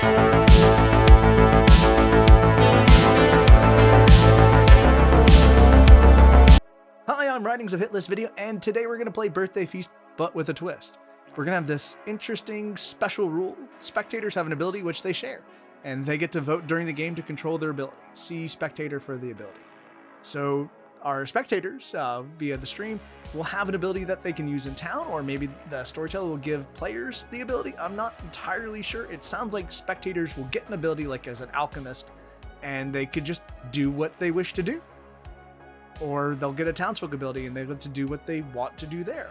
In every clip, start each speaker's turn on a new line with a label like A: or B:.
A: Hi, I'm Rhydings of Hitlist Video, and today we're going to play Birthday Feast, but with a twist. We're going to have this interesting special rule. Spectators have an ability which they share, and they get to vote during the game to control their ability. See Spectator for the ability. So our spectators, via the stream, will have an ability that they can use in town, or maybe the storyteller will give players the ability. I'm not entirely sure. It sounds like spectators will get an ability like as an alchemist, and they could just do what they wish to do. Or they'll get a townsfolk ability and they get to do what they want to do there.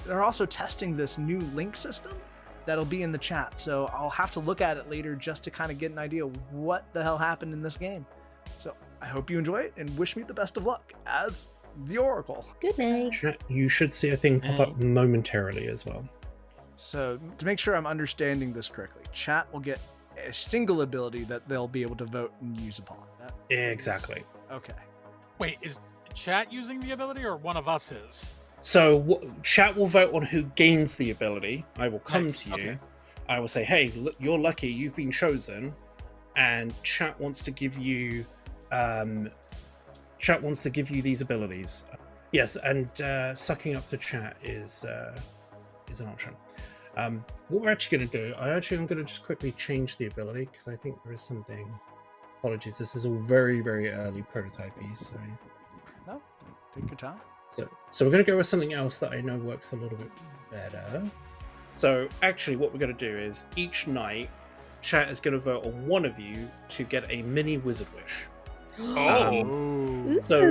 A: They're also testing this new link system that'll be in the chat, so I'll have to look at it later just to kind of get an idea of what the hell happened in this game. So I hope you enjoy it and wish me the best of luck as the Oracle.
B: Good night.
C: Chat, you should see a thing pop up momentarily as well.
A: So to make sure I'm understanding this correctly, chat will get a single ability that they'll be able to vote and use upon.
C: Exactly.
A: Okay.
D: Wait, is chat using the ability or one of us is?
C: So chat will vote on who gains the ability. I will come to you.
D: Okay.
C: I will say, hey, look, you're lucky, you've been chosen. And chat wants to give you these abilities. Yes, and sucking up to chat is an option. What we're actually going to do, I'm going to just quickly change the ability because I think there is something. Apologies, this is all very, very early prototypey, so.
A: No, take your time.
C: So we're going to go with something else that I know works a little bit better. So actually what we're going to do is each night, chat is going to vote on one of you to get a mini wizard wish. So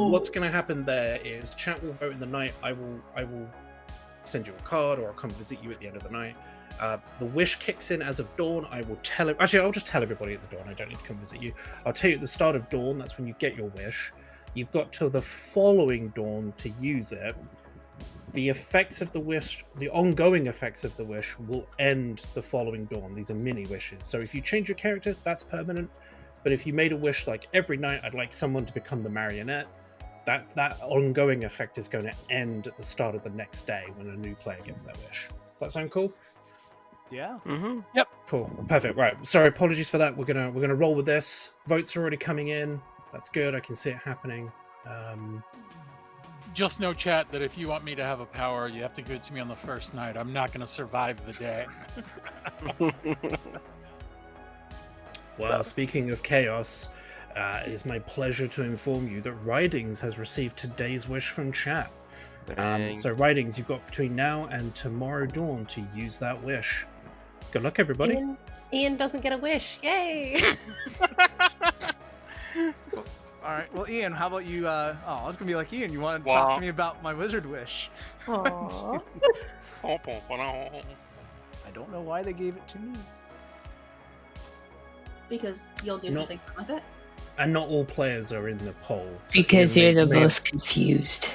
C: what's going to happen there is chat will vote in the night. I will send you a card, or I'll come visit you at the end of the night. The wish kicks in as of dawn. I'll just tell everybody at the dawn. I don't need to come visit you. I'll tell you at the start of dawn. That's when you get your wish. You've got till the following dawn to use it. The effects of the wish, the ongoing effects of the wish, will end the following dawn. These are mini wishes. So if you change your character, that's permanent. But if you made a wish like every night, I'd like someone to become the marionette, that ongoing effect is going to end at the start of the next day when a new player gets that wish. That sound cool?
A: Yeah.
D: Mm-hmm. Yep.
C: Cool. Perfect. Right. Sorry. Apologies for that. We're gonna roll with this. Votes are already coming in. That's good. I can see it happening.
D: Just know, chat, that if you want me to have a power, you have to give it to me on the first night. I'm not going to survive the day.
C: Well, speaking of chaos, it is my pleasure to inform you that Rhydings has received today's wish from chat. So Rhydings, you've got between now and tomorrow dawn to use that wish. Good luck, everybody.
B: Ian doesn't get a wish. Yay!
A: All right. Well, Ian, how about you? I was gonna be like Ian. You want to talk to me about my wizard wish?
B: Aww.
A: I don't know why they gave it to me.
E: Because you'll do something with it.
C: And not all players are in the poll.
F: Because you're the most confused.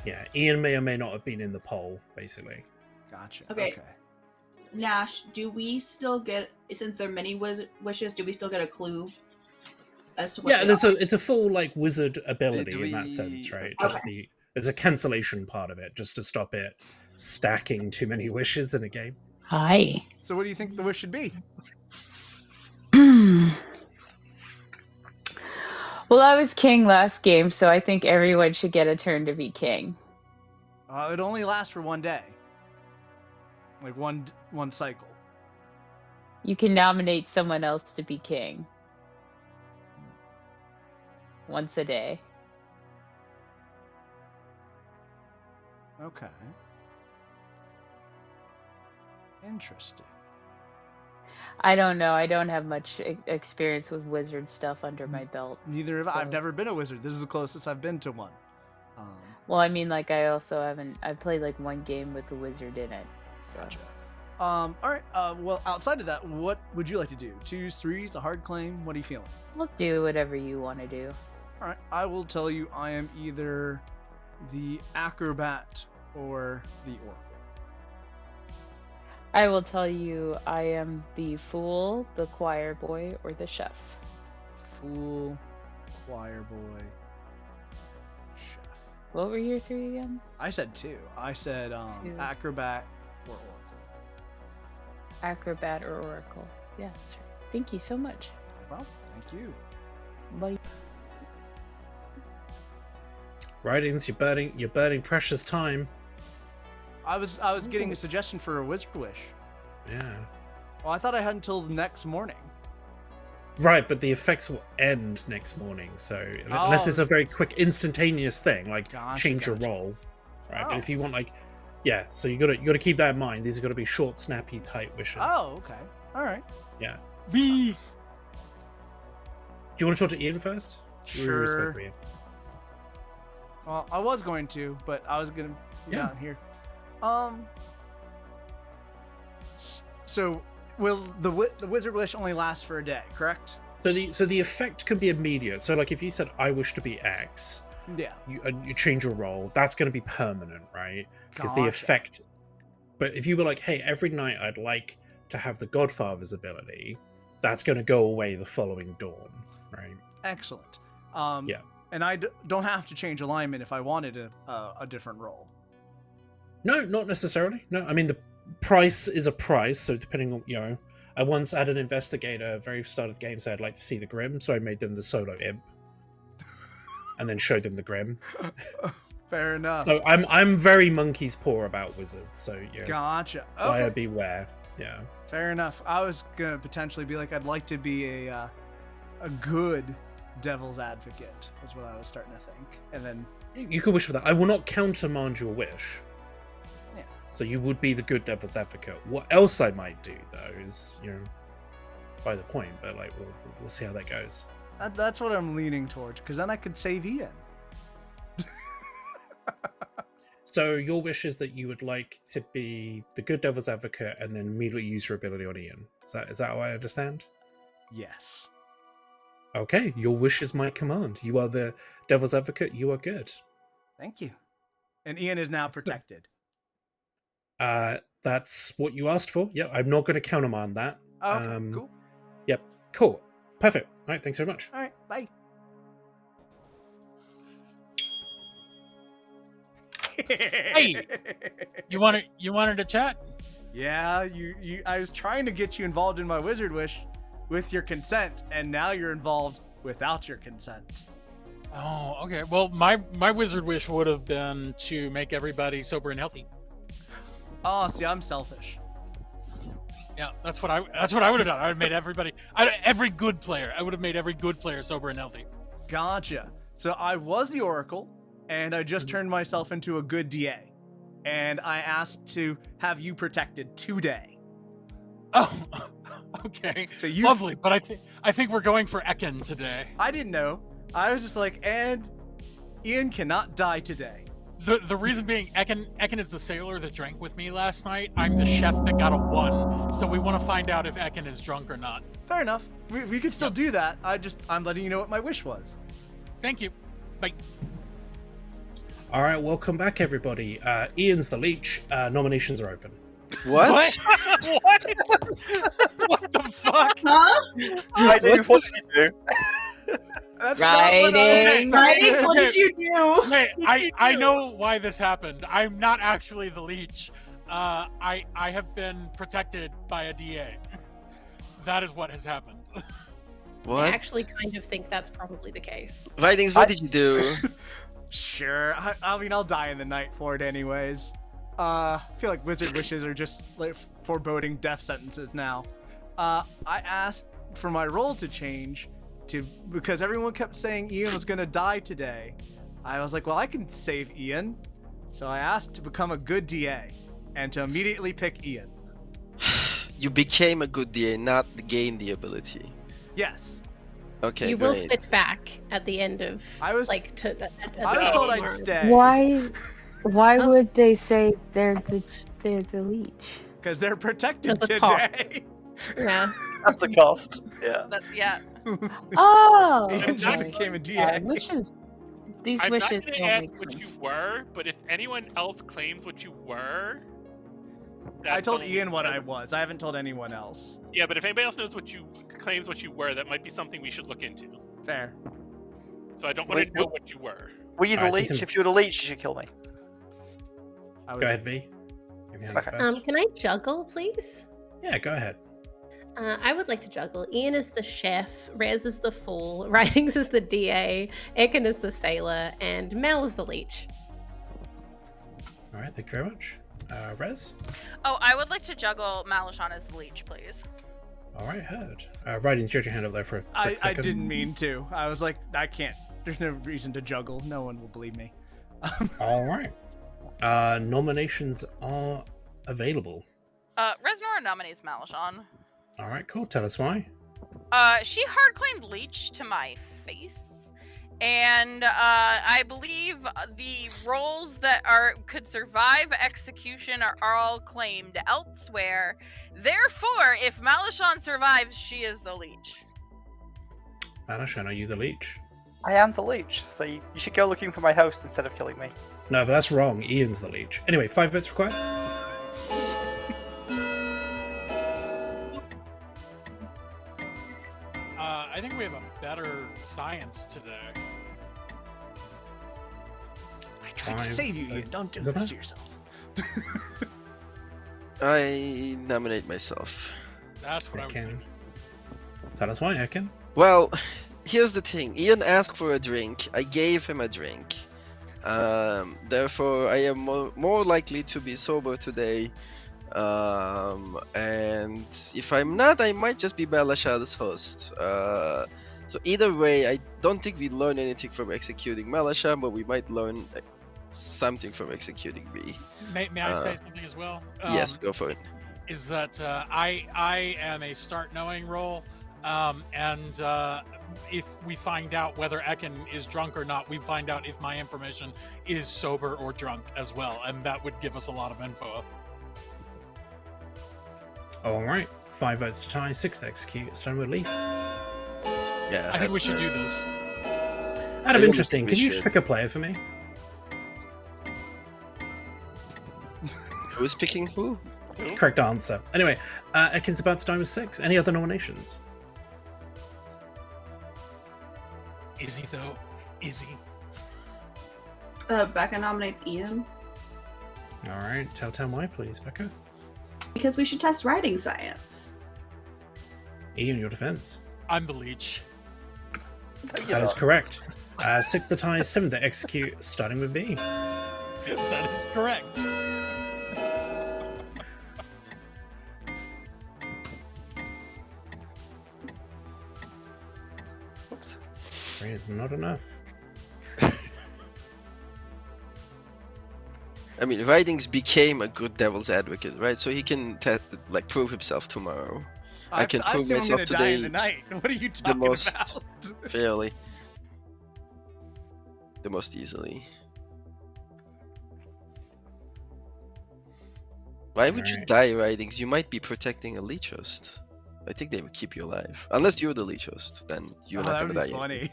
C: Yeah, Ian may or may not have been in the poll, basically.
A: Gotcha.
E: Okay. Nash, do we still get, since there are many wishes, do we still get a clue as to what
C: it's a full like wizard ability in that sense, right? Just there's a cancellation part of it, just to stop it stacking too many wishes in a game.
F: Hi.
A: So what do you think the wish should be?
F: Well, I was king last game, so I think everyone should get a turn to be king.
A: It only lasts for one day. Like one cycle.
F: You can nominate someone else to be king. Once a day.
A: Okay. Interesting.
F: I don't know. I don't have much experience with wizard stuff under my belt.
A: Neither have I. I've never been a wizard. This is the closest I've been to one.
F: Well, I mean, like, I also haven't... I played, like, one game with the wizard in it. So.
A: Gotcha. All right. Well, outside of that, what would you like to do? 2s, 3s, a hard claim? What are you feeling?
F: We'll do whatever you want to do.
A: All right. I will tell you I am either the acrobat or the oracle.
F: I will tell you I am the fool, the choir boy, or the chef.
A: Fool, choir boy, chef.
F: What were your three again?
A: I said 2. I said
F: Two.
A: acrobat or oracle.
F: Acrobat or oracle. Yeah, that's right. Thank you so much.
A: Well, thank you.
F: Bye.
C: Rhydings, you're burning precious time.
A: I was getting a suggestion for a wizard wish.
C: Yeah.
A: Well, I thought I had until the next morning.
C: Right, but the effects will end next morning, so unless it's a very quick, instantaneous thing, like change your role, right? But if you want, like, yeah, so you gotta keep that in mind. These are gonna be short, snappy, tight wishes.
A: Oh, okay, all right.
C: Yeah.
D: V.
C: Do you want to talk to Ian first?
A: Sure. Well, I was going to, but I was gonna down here. So will the wizard wish only last for a day, correct?
C: So the effect can be immediate. So like if you said I wish to be X,
A: yeah,
C: you change your role, that's going to be permanent, right? Because the effect. But if you were like, hey, every night I'd like to have the Godfather's ability, that's going to go away the following dawn, right?
A: Excellent.
C: Yeah.
A: And I don't have to change alignment if I wanted a different role.
C: No, not necessarily. No, I mean the price is a price. So depending on I once had an investigator very start of the game say I'd like to see the Grim, so I made them the solo imp, and then showed them the Grim.
A: Fair enough.
C: So I'm very monkey's paw about wizards. So
A: gotcha. Okay.
C: Buyer beware. Yeah.
A: Fair enough. I was gonna potentially be like I'd like to be a good devil's advocate is what I was starting to think, and then
C: you could wish for that. I will not countermand your wish.
A: Yeah.
C: So you would be the good devil's advocate. What else I might do though is by the point, but like we'll see how that goes.
A: That's what I'm leaning towards, because then I could save Ian.
C: So your wish is that you would like to be the good devil's advocate and then immediately use your ability on Ian. Is that how I understand?
A: Yes.
C: Okay, your wish is my command. You are the devil's advocate. You are good.
A: Thank you. And Ian is now protected.
C: That's what you asked for. Yeah, I'm not going to countermand that.
A: Okay, cool.
C: Yep, cool. Perfect. All right, thanks very much.
A: All right, bye.
D: Hey, you wanted to chat?
A: Yeah, I was trying to get you involved in my wizard wish with your consent, and now you're involved without your consent.
D: Oh, okay. Well, my wizard wish would have been to make everybody sober and healthy.
A: Oh, see, I'm selfish.
D: Yeah, that's what I would have done. I would have made every good player. I would have made every good player sober and healthy.
A: Gotcha. So I was the Oracle, and I just turned myself into a good DA, and I asked to have you protected today.
D: Oh, okay.
A: So
D: lovely. But I think we're going for Ekin today.
A: I didn't know. I was just like, and Ian cannot die today.
D: The reason being, Ekin is the sailor that drank with me last night. I'm the chef that got a 1. So we want to find out if Ekin is drunk or not.
A: Fair enough. We could still do that. I'm letting you know what my wish was.
D: Thank you. Bye.
C: All right, welcome back, everybody. Ian's the leech. Nominations are open.
G: What?
D: What? What the fuck?
E: Huh?
G: Rhydings, what did you do?
A: That's not what I
F: Rhydings.
E: Rhydings, what did you do?
D: Wait, I know why this happened. I'm not actually the leech. I have been protected by a DA. That is what has happened.
G: What?
B: I actually kind of think that's probably the case.
G: Rhydings, what did you do?
A: Sure. I mean, I'll die in the night for it anyways. I feel like wizard wishes are just like foreboding death sentences now. I asked for my role to change because everyone kept saying Ian was gonna die today. I was like, well, I can save Ian. So I asked to become a good DA and to immediately pick Ian.
G: You became a good DA, not gained the ability.
A: Yes.
G: Okay,
B: You will
G: great.
B: switch back at the end of
A: I was
B: at
A: I
B: the
A: was
B: game
A: told
B: or-
A: I'd stay.
F: Why would they say they're the leech?
A: Because they're protected
B: That's a
A: today.
B: Yeah.
H: That's the cost. Yeah.
I: Yeah.
F: Oh,
A: Ian just
F: okay.
A: became a
F: Yeah,
A: DA.
F: wishes. These
I: I'm
F: wishes
I: not going to
F: don't make
I: ask what
F: sense.
I: you were, but if anyone else claims what you were,
A: I
I: that's
A: told
I: something
A: Ian what
I: that-
A: I was. I haven't told anyone else.
I: Yeah, but if anybody else knows claims what you were, that might be something we should look into.
A: Fair.
I: So I don't want to know what you were.
H: Were you the
C: Alright,
H: leech?
C: so some-
H: If you were the leech, you should kill me.
A: I was,
C: Go ahead, V. Give me a hand
H: Okay.
C: first.
B: Can I juggle, please?
C: Yeah, go ahead.
B: I would like to juggle. Ian is the chef, Rez is the fool, Rhydings is the DA, Ekin is the sailor, and Mel is the leech.
C: All right, thank you very much. Rez?
J: Oh, I would like to juggle Malishon as the leech, please.
C: All right, heard. Rhydings, you had your hand up there for a quick
A: I
C: second.
A: didn't mean to. I was like, I can't. There's no reason to juggle. No one will believe me.
C: All right. Nominations are available.
J: Reznor nominates Malishon.
C: All right, cool. Tell us why.
J: She hard claimed leech to my face, and I believe the roles that could survive execution are all claimed elsewhere. Therefore, if Malishon survives, she is the leech.
C: Malishon, are you the leech?
H: I am the leech, so you should go looking for my host instead of killing me.
C: No, but that's wrong. Ian's the leech. Anyway, 5 votes required.
D: I think we have a better science today.
A: I tried to
C: 5
A: save you, Ian. Don't do
C: Isabella?
A: this to yourself.
G: I nominate myself.
D: That's what I was
C: Ekin.
D: thinking.
C: Tell us why, Ekin.
G: Well, here's the thing. Ian asked for a drink. I gave him a drink. Therefore, I am more likely to be sober today. And if I'm not, I might just be Malashad's host. So either way, I don't think we learn anything from executing Malasha, but we might learn something from executing me.
D: May I say something as well?
G: Yes, go for it.
D: Is that I am a start knowing role, and if we find out whether Ekin is drunk or not, we find out if my information is sober or drunk as well, and that would give us a lot of info.
C: All right. 5 votes to tie, 6 to execute. Starting with Leaf.
G: Yeah.
D: I think we should do this.
C: Out of
G: I
C: interest,
G: think
C: can
G: we
C: you
G: should.
C: just pick a player for me?
G: Who's picking who?
C: Correct answer. Anyway, Ekin's about to die with 6. Any other nominations?
D: Is he though? Is he?
E: Becca nominates Ian
C: All right. Tell why, please, Becca.
E: because we should test writing science.
C: Ian, your defense.
D: I'm the leech.
C: That is correct. 6 to tie, 7 to execute. Starting with B.
D: That is correct.
H: Oops.
C: 3 is not enough.
G: I mean, Rhydings became a good devil's advocate, right? So he can prove himself tomorrow. I can
A: I
G: prove
A: assume I'm
G: myself
A: gonna die in
G: today
A: the night. What are you talking
G: most-
A: about?
G: fairly. The most easily. Why would you
C: Alright.
G: die, Rhydings? You might be protecting a leech host. I think they would keep you alive. Unless you're the leech host, then you're
A: Oh,
G: not
A: that
G: gonna
A: would
G: die.
A: be funny.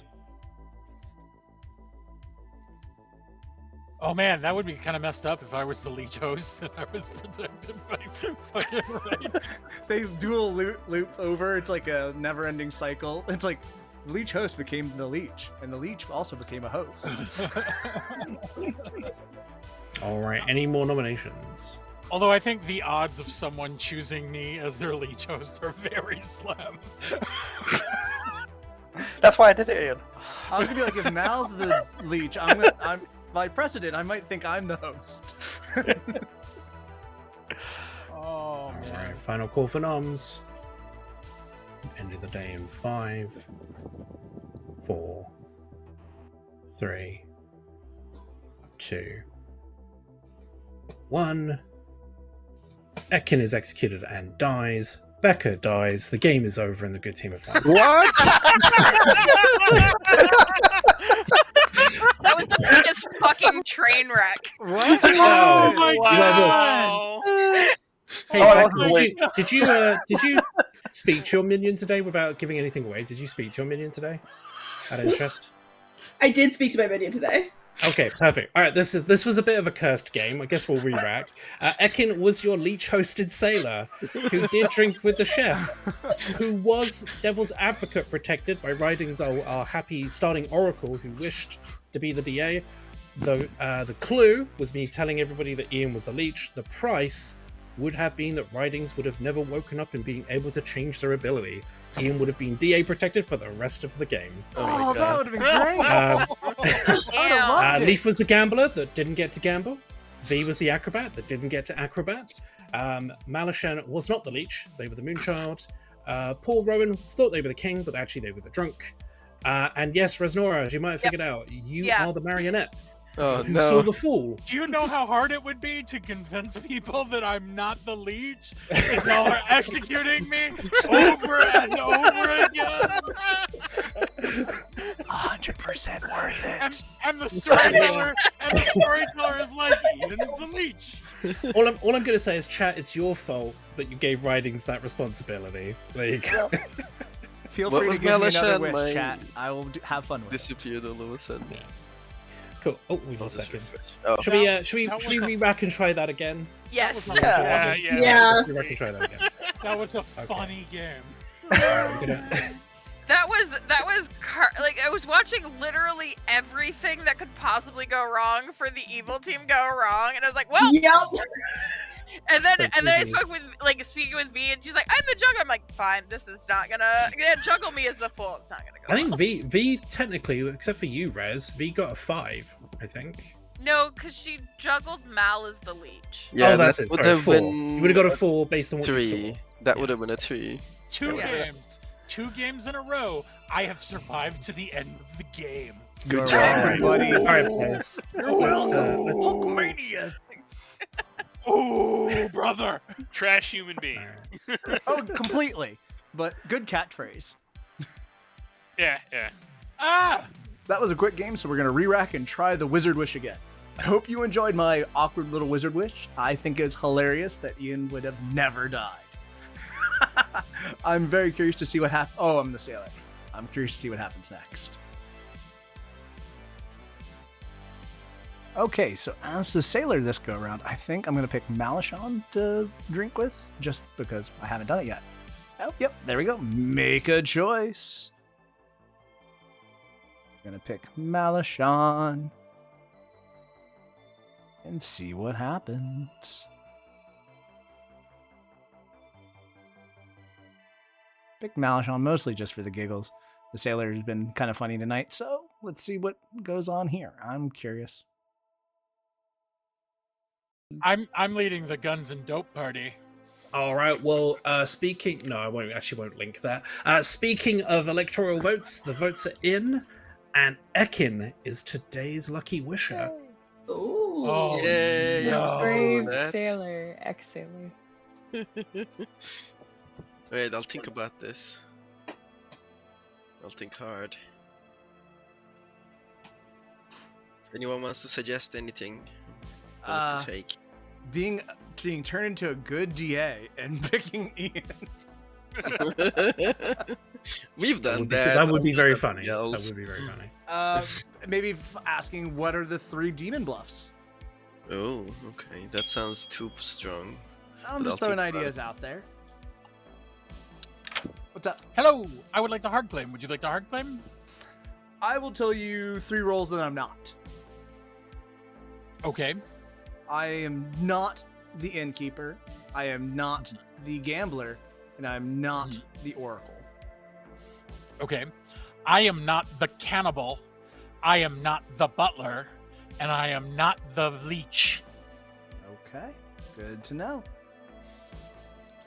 D: Oh man, that would be kind of messed up if I was the leech host and I was protected by fucking Raid.
A: Say dual loop over. It's like a never-ending cycle. It's like the leech host became the leech, and the leech also became a host.
C: All right. Any more nominations?
D: Although I think the odds of someone choosing me as their leech host are very slim.
H: That's why I did it, Ian.
A: I was gonna be like, if Mal's the leech, I'm by precedent, I might think I'm the host.
D: Oh
C: All
D: man.
C: right. Final call for noms. End of the day in 5, 4, 3, 2, 1. Ekin is executed and dies. Becca dies. The game is over and the good team have won.
G: What?
J: That was the biggest fucking train wreck.
A: What?
D: Oh my
I: Wow.
C: Hey,
H: Oh, I
C: Becca,
H: wasn't awake.
C: did you speak to your minion today without giving anything away? Did you speak to your minion today? Out of interest.
E: I did speak to my minion today.
C: Okay, perfect. All right, this was a bit of a cursed game. I guess we'll re-rack. Ekin was your leech-hosted sailor who did drink with the chef, who was Devil's Advocate protected by Rhydings, our happy starting oracle who wished to be the DA. The clue was me telling everybody that Ian was the leech. The price would have been that Rhydings would have never woken up and being able to change their ability. Ian would have been DA protected for the rest of the game.
A: Oh, that would have been great.
C: Leaf was the gambler that didn't get to gamble. V was the acrobat that didn't get to acrobat. Malashan was not the leech. They were the Moonchild. Paul Rowan thought they were the king, but actually they were the drunk. And yes, Resnora, as you might have figured out, you are the marionette.
G: Oh,
C: who
G: no.
C: saw the fool.
D: Do you know how hard it would be to convince people that I'm not the leech and y'all are executing me over and over again?
A: 100% worth it.
D: And the storyteller is like, Ian's the leech.
C: All I'm going to say is, chat, it's your fault that you gave Rhydings that responsibility. There you go.
A: Feel
G: What
A: free to
G: was
A: give me another
G: Malashan?
A: wish,
G: My-
A: chat. I will have fun with it.
G: Disappeared all of a sudden.
C: Yeah. Cool. Oh, we lost that kid.
G: Oh.
C: Should we re-rack and try that again?
J: Yes.
I: Yeah.
C: Re-rack and try that again.
D: That was a funny game.
C: I'm gonna...
J: That was like I was watching literally everything that could possibly go wrong for the evil team go wrong, and I was like, well,
E: Yep.
J: and then I spoke with speaking with V, and she's like, I'm the juggle. I'm like, fine, this is not gonna juggle me as the fool. It's not gonna go.
C: I think
J: well.
C: V technically, except for you, Rez, V got a 5, I think.
J: No, because she juggled Mal as the leech.
G: Yeah,
C: oh, that's
G: that
C: it.
G: would
C: Sorry,
G: have
C: 4.
G: been
C: You would have got a 4 based on what you
G: 3.
C: saw.
G: That would have been a 3.
D: Two
J: Yeah.
D: games. 2 games in a row. I have survived to the end of the game.
G: Good
A: You're
G: job.
A: welcome, buddy.
C: All right, players.
A: You're welcome. Hulkamania.
D: Oh, brother.
I: Trash human being.
A: Oh, completely. But good catchphrase.
I: Yeah.
D: Ah!
A: That was a quick game, so we're going to re-rack and try the Wizard Wish again. I hope you enjoyed my awkward little Wizard Wish. I think it's hilarious that Ian would have never died. I'm very curious to see what happens. Oh, I'm the sailor. I'm curious to see what happens next. Okay, so as the sailor this go around, I think I'm going to pick Malashan to drink with, just because I haven't done it yet. Oh, yep, there we go. Make a choice. I'm going to pick Malashan and see what happens. Pick Malashan mostly just for the giggles. The sailor has been kind of funny tonight, so let's see what goes on here. I'm curious.
D: I'm leading the guns and dope party.
C: All right. Well, speaking. No, I won't link that. Speaking of electoral votes, the votes are in, and Ekin is today's lucky wisher.
E: Ooh.
D: Oh,
G: Yay,
D: no.
F: Brave
G: that.
F: sailor, ex-sailor.
G: Wait, I'll think about this. I'll think hard. If anyone wants to suggest anything, what to take.
A: Being turned into a good DA and picking Ian.
G: We've done
C: That
G: that.
C: would be
G: on
C: very
G: something
C: funny.
G: else.
C: That would be very funny.
A: Maybe asking what are the 3 demon bluffs.
G: Oh, okay. That sounds too strong.
A: I'm
G: But
A: just
G: I'll
A: throwing
G: think about
A: ideas out there. What's up?
D: Hello. I would like to hard claim. Would you like to hard claim?
A: I will tell you 3 roles that I'm not.
D: Okay.
A: I am not the innkeeper. I am not the gambler, and I'm not the oracle.
D: Okay. I am not the cannibal. I am not the butler. And I am not the leech.
A: Okay, good to know.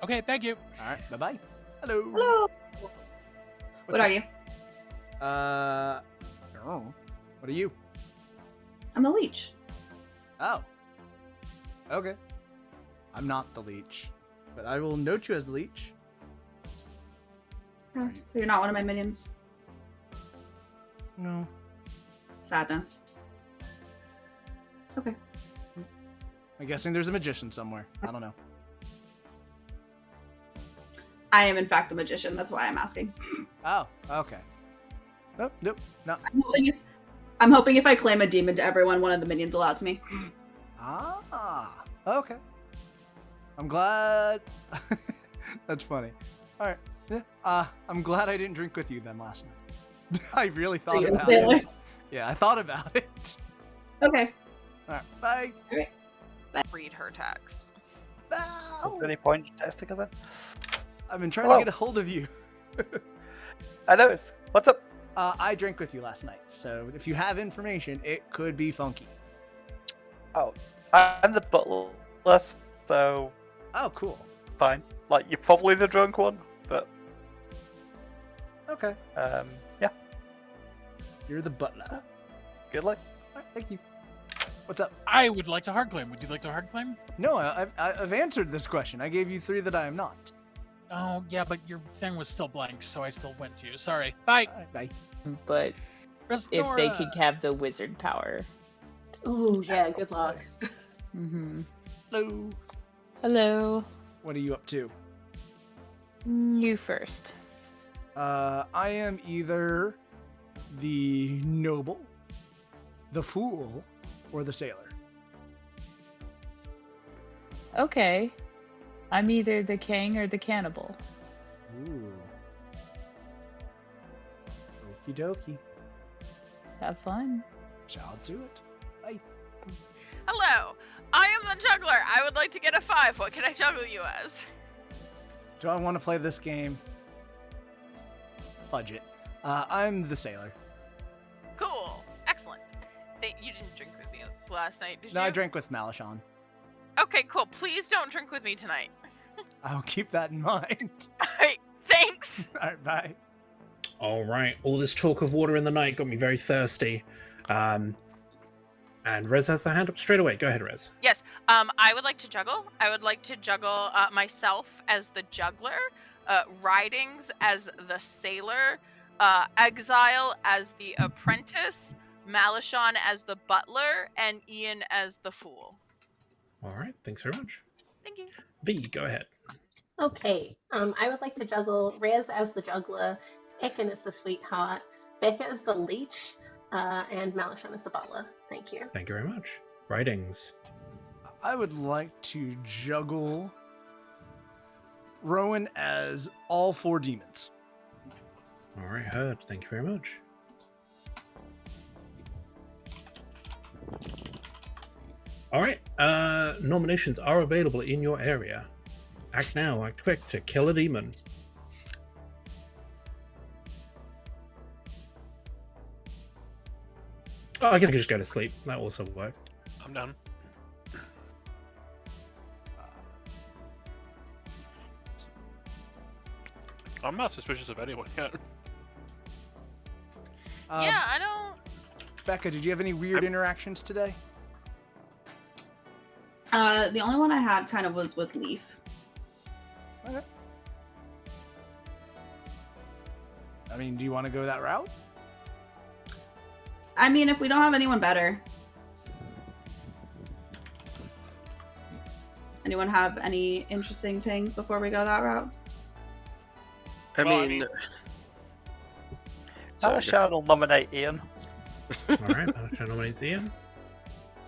D: Okay, thank you.
A: All right, bye-bye. Hello.
E: Hello. What
A: up?
E: are you?
A: I don't know. What are you?
E: I'm a leech.
A: Oh. Okay. I'm not the leech, but I will note you as the leech.
E: Oh, so you're not one of my minions.
A: No.
E: Sadness. Okay.
A: I'm guessing there's a magician somewhere. I don't know.
E: I am in fact the magician. That's why I'm asking.
A: Oh, okay. Nope, no.
E: I'm hoping if I claim a demon to everyone, one of the minions will out to me.
A: Ah, okay. I'm glad. That's funny. All right. Yeah. I'm glad I didn't drink with you then last night. I really thought
E: Are you
A: about
E: a sailor?
A: it. Yeah, I thought about it.
E: Okay.
A: All right. Bye.
J: Read her text.
A: Ow!
H: Any point testing it then?
A: I've been trying
H: Hello.
A: to get a hold of you.
H: I noticed. What's up?
A: I drank with you last night, so if you have information, it could be funky.
H: Oh, I'm the butler, so
A: Oh, cool.
H: fine. Like, you're probably the drunk one, but
A: Okay.
H: yeah,
A: You're the butler.
H: good luck.
A: All right, thank you. What's up?
D: I would like to hard claim. Would you like to hard claim?
A: No, I've answered this question. I gave you 3 that I am not.
D: Oh, yeah, but your thing was still blank, so I still went to you. Sorry. Bye.
A: All right, bye.
F: But if they
D: Resnora.
F: could have the wizard power.
B: Ooh, yeah, good luck.
F: Mm-hmm.
A: Hello.
F: Hello.
A: What are you up to?
F: You first.
A: I am either the noble, the fool, or the sailor.
F: Okay. I'm either the king or the cannibal.
A: Ooh. Okie dokie.
F: Have fun.
A: Shall do it. Bye.
J: Hello, I am the juggler. I would like to get a 5. What can I juggle you as?
A: Do I want to play this game? Fudge it. I'm the sailor.
J: Cool. Excellent. You didn't drink with me last night, did
A: No,
J: you?
A: I drank with Malishon.
J: Okay, cool. Please don't drink with me tonight.
A: I'll keep that in mind.
J: Alright, thanks.
A: All right, bye.
C: All right. All this talk of water in the night got me very thirsty. And Rez has the hand up straight away. Go ahead, Rez.
J: Yes, I would like to juggle. I would like to juggle myself as the juggler, Rhydings as the sailor, Exile as the apprentice, Malishon as the butler, and Ian as the fool.
C: All right. Thanks very much.
J: Thank you.
C: V, go ahead.
B: Okay, I would like to juggle Rez as the juggler, Ekin as the sweetheart, Becca as the leech, and Malishon as the butler. Thank you.
C: Thank you very much. Writings.
A: I would like to juggle Rowan as all 4 demons.
C: All right, heard. Thank you very much. All right. Nominations are available in your area. Act now, act quick to kill a demon. Oh, I guess I could just go to sleep. That also worked.
I: I'm done. I'm not suspicious of anyone yet.
J: Yeah, I don't.
A: Becca, did you have any weird interactions today?
E: The only one I had kind of was with Leaf.
A: Okay. I mean, do you want to go that route?
E: I mean, if we don't have anyone better. Anyone have any interesting things before we go that route?
G: I
I: Well, I
G: mean,
I: mean-
H: Malishon will nominate Ian.
C: All right, Malishon nominates Ian.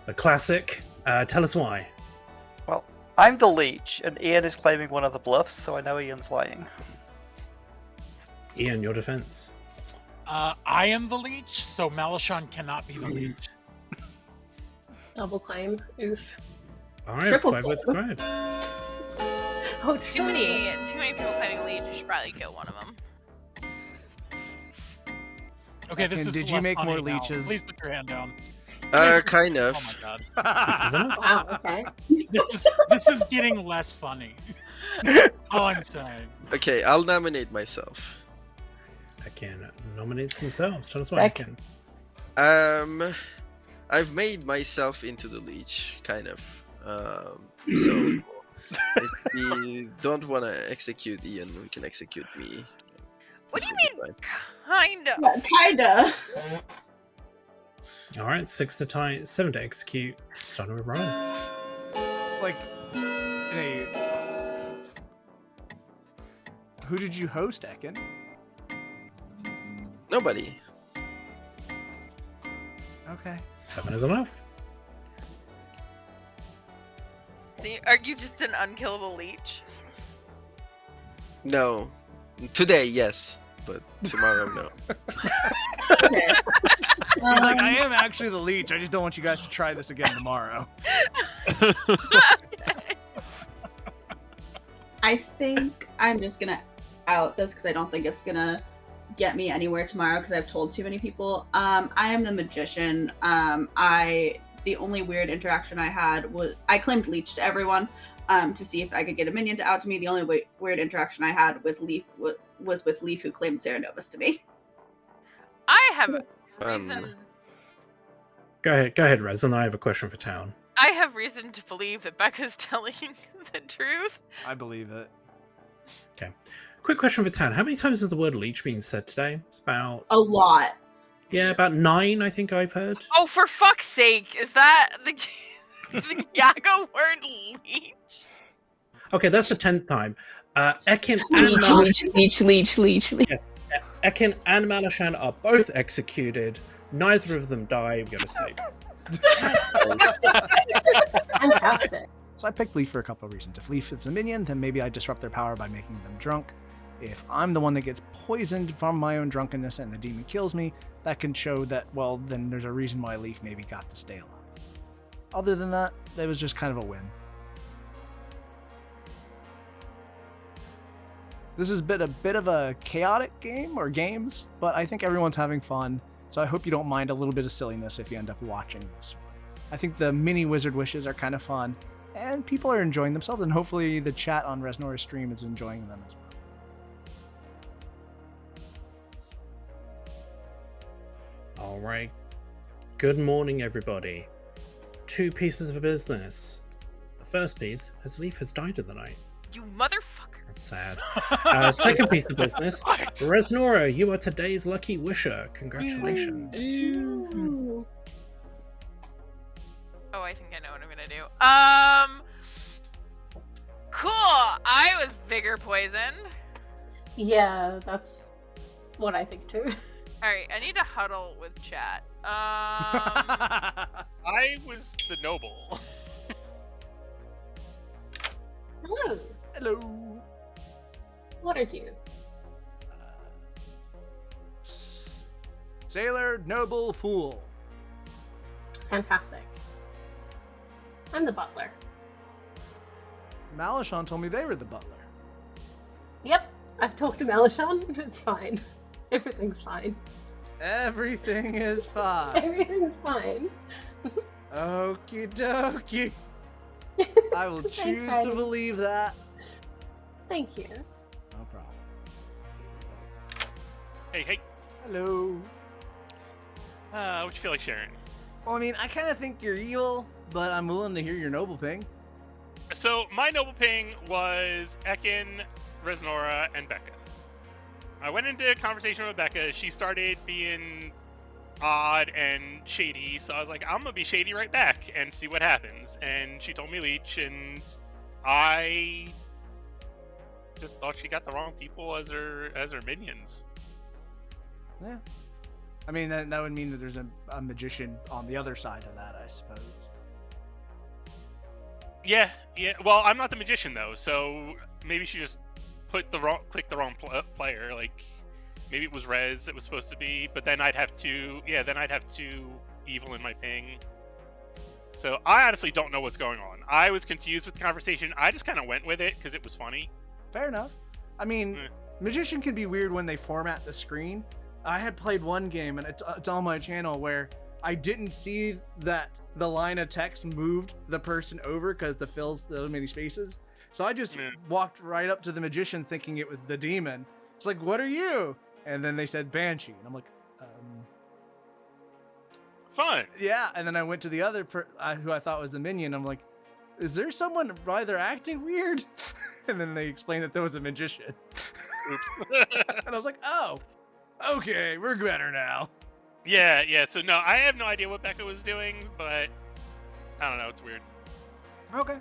C: The classic. Tell us why.
H: Well, I'm the leech, and Ian is claiming one of the bluffs, so I know Ian's lying.
C: Ian, your defense.
D: I am the leech, so Malishon cannot be the leech.
B: Double claim. Oof.
C: All right,
E: Triple
C: 5 words
E: claim.
C: required.
B: Oh,
J: Too many people claiming lead. You should probably kill one of them.
D: Okay, this
A: And
D: is
A: did you
D: less
A: make more
D: funny now.
A: leeches?
D: Please put your hand down.
G: kind of.
D: Oh my god.
B: Wow, okay.
D: This is getting less funny. All I'm saying.
G: Okay, I'll nominate myself.
C: Ekin nominates themselves. Tell us why,
F: Beck.
C: Ekin.
G: I've made myself into the leech, kind of. So if we don't want to execute Ian, we can execute me.
J: What do you
G: This will
J: mean,
G: be fine.
J: kinda?
E: Yeah, kinda.
C: All right, 7 to execute. Starting with Ryan.
A: Like, who did you host, Ekin?
G: Nobody.
A: Okay.
C: 7 is enough.
J: Are you just an unkillable leech?
G: No. Today, yes, but tomorrow, no.
E: Okay.
A: He's like, I am actually the leech. I just don't want you guys to try this again tomorrow.
E: I think I'm just gonna out this because I don't think it's gonna get me anywhere tomorrow because I've told too many people. I am the magician. The only weird interaction I had was I claimed Leech to everyone to see if I could get a minion to out to me. The only weird interaction I had with Leaf was with Leaf, who claimed Serenovus to me.
J: I have reason.
C: Go ahead, Rez, and I have a question for Town.
J: I have reason to believe that Becca's telling the truth.
A: I believe it.
C: Okay. Quick question for Town. How many times has the word leech been said today? It's about
E: A lot.
C: Yeah, about 9, I think I've heard.
J: Oh, for fuck's sake! Is that the Yaga word leech?
C: Okay, that's the 10th time. Ekin
F: Leech.
C: Yes, Ekin and Malashan are both executed. Neither of them die. We go to sleep.
B: Fantastic.
A: So I picked Leaf for a couple of reasons. If Leaf is a minion, then maybe I disrupt their power by making them drunk. If I'm the one that gets poisoned from my own drunkenness and the demon kills me, that can show that, well, then there's a reason why Leaf maybe got to stay alive. Other than that, it was just kind of a win. This has been a bit of a chaotic game, or games, but I think everyone's having fun, so I hope you don't mind a little bit of silliness if you end up watching this one. I think the mini wizard wishes are kind of fun, and people are enjoying themselves, and hopefully the chat on Resnora's stream is enjoying them as well.
C: All right. Good morning, everybody. 2 pieces of business. The first piece, his Leaf has died of the night.
J: You motherfucker.
C: That's sad. Second piece of business, Resnora, you are today's lucky wisher. Congratulations.
J: Oh, I think I know what I'm gonna do. Cool. I was vigor poisoned.
B: Yeah, that's what I think too.
J: All right, I need to huddle with chat.
I: I was the noble.
B: Hello.
A: Hello.
B: What are you?
A: Sailor, noble, fool.
B: Fantastic. I'm the butler.
A: Malashan told me they were the butler.
B: Yep, I've talked to Malashan. It's fine. Everything's fine.
A: Everything is fine.
B: Everything's fine.
A: Okie dokie. I will choose to
B: Rhydings.
A: believe that.
B: Thank you.
A: No problem.
I: Hey.
A: Hello.
I: What you feel like sharing?
A: Well, I mean, I kind of think you're evil, but I'm willing to hear your noble ping.
I: So my noble ping was Ekin, Resnora, and Becca. I went into a conversation with Becca. She started being odd and shady, so I was like, I'm gonna be shady right back and see what happens. And she told me Leech, and I just thought she got the wrong people as her minions.
A: Yeah. I mean, that would mean that there's a magician on the other side of that, I suppose.
I: Yeah. Well, I'm not the magician though, so maybe she just clicked the wrong player. Like maybe it was Rez that was supposed to be, but then I'd have two evil in my ping. So I honestly don't know what's going on. I was confused with the conversation. I just kind of went with it because it was funny.
A: Fair enough. I mean, magician can be weird when they format the screen. I had played one game, and it's on my channel, where I didn't see that the line of text moved the person over because the fills so many spaces. So I just walked right up to the magician thinking it was the demon. It's like, what are you? And then they said Banshee. And I'm like,
I: Fun.
A: Yeah. And then I went to the other who I thought was the minion. I'm like, is there someone why they're acting weird? And then they explained that there was a magician.
I: Oops.
A: And I was like, oh, okay, we're better now.
I: Yeah. So no, I have no idea what Becca was doing, but I don't know. It's weird.
A: Okay.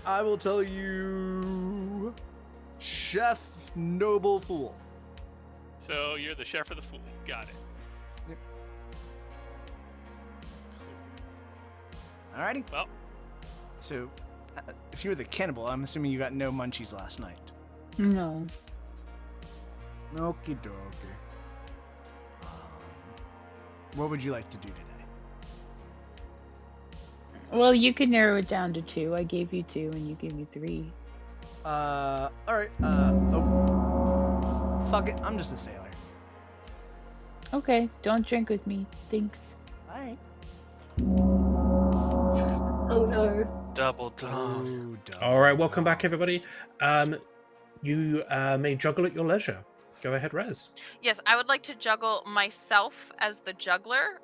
A: I will tell you, Chef Noble Fool.
I: So you're the chef or the fool. Got it.
A: Yep. Alrighty.
I: Well.
A: So, if you were the cannibal, I'm assuming you got no munchies last night.
F: No.
A: Okie dokie. What would you like to do today?
F: Well, you could narrow it down to 2. I gave you 2, and you gave me 3.
A: All right. Oh, fuck it. I'm just a sailor.
F: Okay, don't drink with me. Thanks.
A: All right.
B: Oh no.
K: Double dong.
A: Oh, double
C: All right, welcome
A: dog.
C: back, everybody. You may juggle at your leisure. Go ahead, Rez.
J: Yes, I would like to juggle myself as the juggler,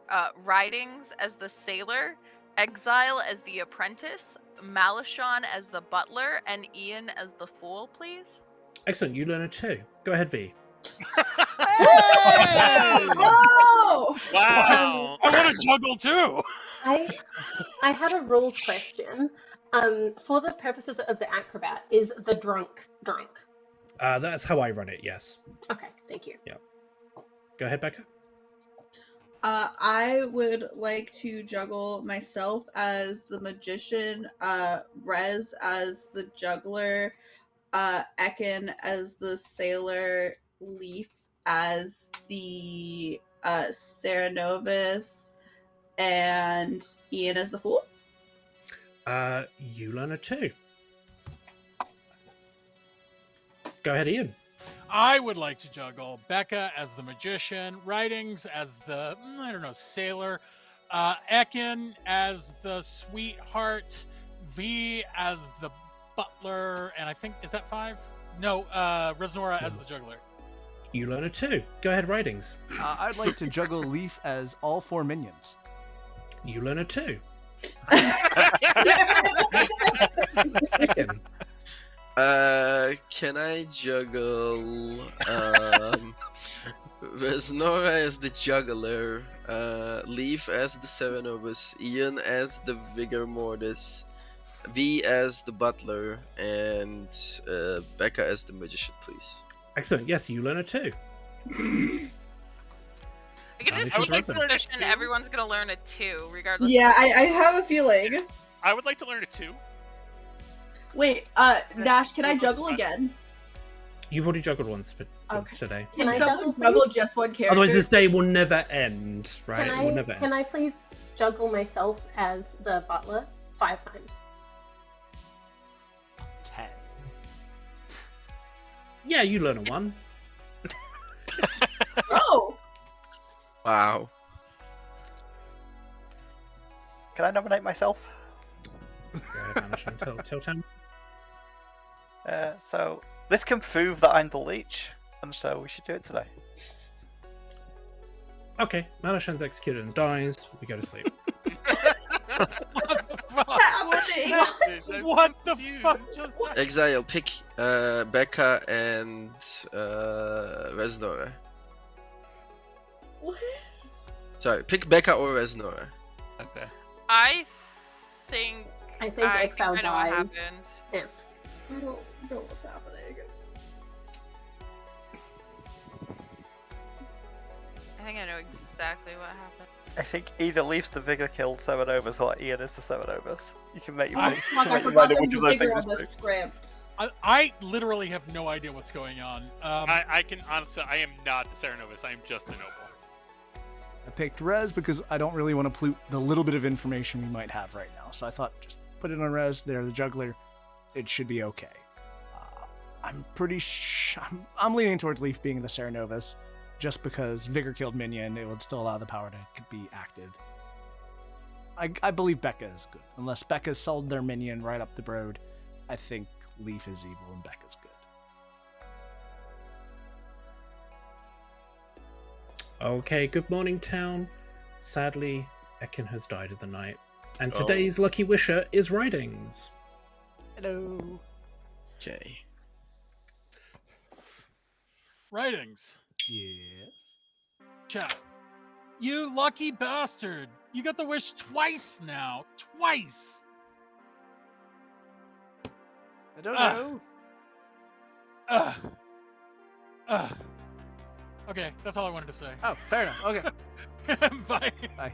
J: Rhydings as the sailor, Exile as the apprentice, Malishon as the butler, and Ian as the fool, please.
C: Excellent. You learn a 2. Go ahead, V.
E: Oh!
I: Wow.
D: I want to juggle too.
B: I had a rules question. For the purposes of the acrobat, is the drunk?
C: That's how I run it. Yes.
B: Okay, thank you.
C: Go ahead, Becca.
E: I would like to juggle myself as the magician, Rez as the juggler, Ekin as the sailor, Leaf as the Serenovus, and Ian as the fool.
C: You learn a 2. Go ahead, Ian.
D: I would like to juggle Becca as the magician, Rhydings as the, sailor, Ekin as the sweetheart, V as the butler, and I think, is that 5? No, Resnora as the juggler.
C: You learn a 2. Go ahead, Rhydings.
A: I'd like to juggle Leaf as all 4 minions.
C: You learn a 2.
G: Can I juggle Resnora as the juggler, Leaf as the Serenovus, Ian as the Vigor Mortis, V as the butler, and Becca as the magician, please?
C: Excellent. Yes, you learn a 2.
J: I get this sneaking suspicion everyone's gonna learn a 2, regardless.
E: Yeah, I have a feeling.
I: I would like to learn a 2.
E: Wait, Nash, can I juggle again?
C: You've already juggled once today.
B: Can I
E: someone
B: juggle,
E: juggle just one character?
C: Otherwise, this day will never end, right? It will never end.
B: Can I please juggle myself as the butler 5 times?
A: 10.
C: Yeah, you learn a 1.
E: Oh!
G: Wow.
H: Can I nominate myself?
C: Go ahead, Manishon. Tell Tam.
H: So this can prove that I'm the leech, and so we should do it today.
C: Okay, Malishon's executed and dies. We go to sleep.
D: What the fuck? What the fuck just happened?
G: Exile, pick Becca and Resnora.
E: What?
G: Sorry, pick Becca or Resnora.
K: Okay.
J: I think
B: Exile
J: I know what
B: dies.
J: happened.
B: If.
E: I don't know what's happening.
J: I think I know exactly what happened.
H: I think either Leaf's the Vigor killed Serenovus or Ian is the Serenovus. You can make your
D: I-
H: mind
E: Fuck, I
H: up
E: forgot
H: which
E: the
H: of those
E: figure
H: things
E: on
H: is
E: the
H: true.
E: script.
D: I literally have no idea what's going on.
I: I can honestly, I am not the Serenovus. I am just the noble.
A: I picked Rez because I don't really want to pollute the little bit of information we might have right now. So I thought just put it on Rez. They're the juggler. It should be okay. I'm pretty I'm leaning towards Leaf being the Serenovus just because Vigor killed minion. It would still allow the power to be active. I believe Becca is good. Unless Becca's sold their minion right up the road, I think Leaf is evil and Becca's good.
C: Okay, good morning, town. Sadly, Ekin has died in the night. And today's lucky wisher is Rhydings.
A: Hello.
G: Okay.
D: Writings.
A: Yes.
D: Chat. You lucky bastard. You got the wish twice now. Twice.
A: I don't know.
D: Okay, that's all I wanted to say.
A: Oh, fair enough. Okay.
D: Bye.
A: Bye.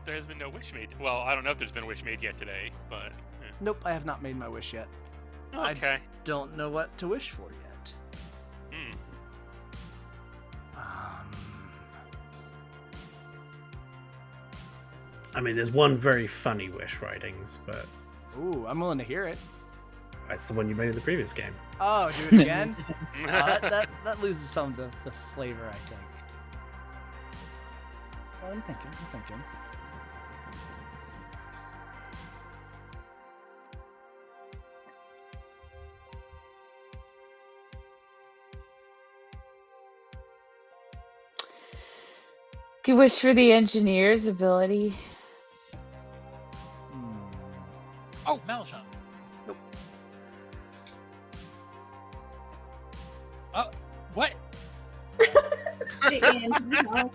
I: There has been no wish made. Well, I don't know if there's been a wish made yet today, but
A: Nope, I have not made my wish yet.
I: okay.
A: I don't know what to wish for yet.
I: Hmm.
C: I mean, there's one very funny wish, Rhydings, but...
A: Ooh, I'm willing to hear it.
C: That's the one you made in the previous game.
A: Oh, do it again? That loses some of the flavor, I think. Well, I'm thinking.
F: Could wish for the engineer's ability.
D: Oh, Malishon.
H: Nope.
D: What?
E: Hey, Ian, can you help?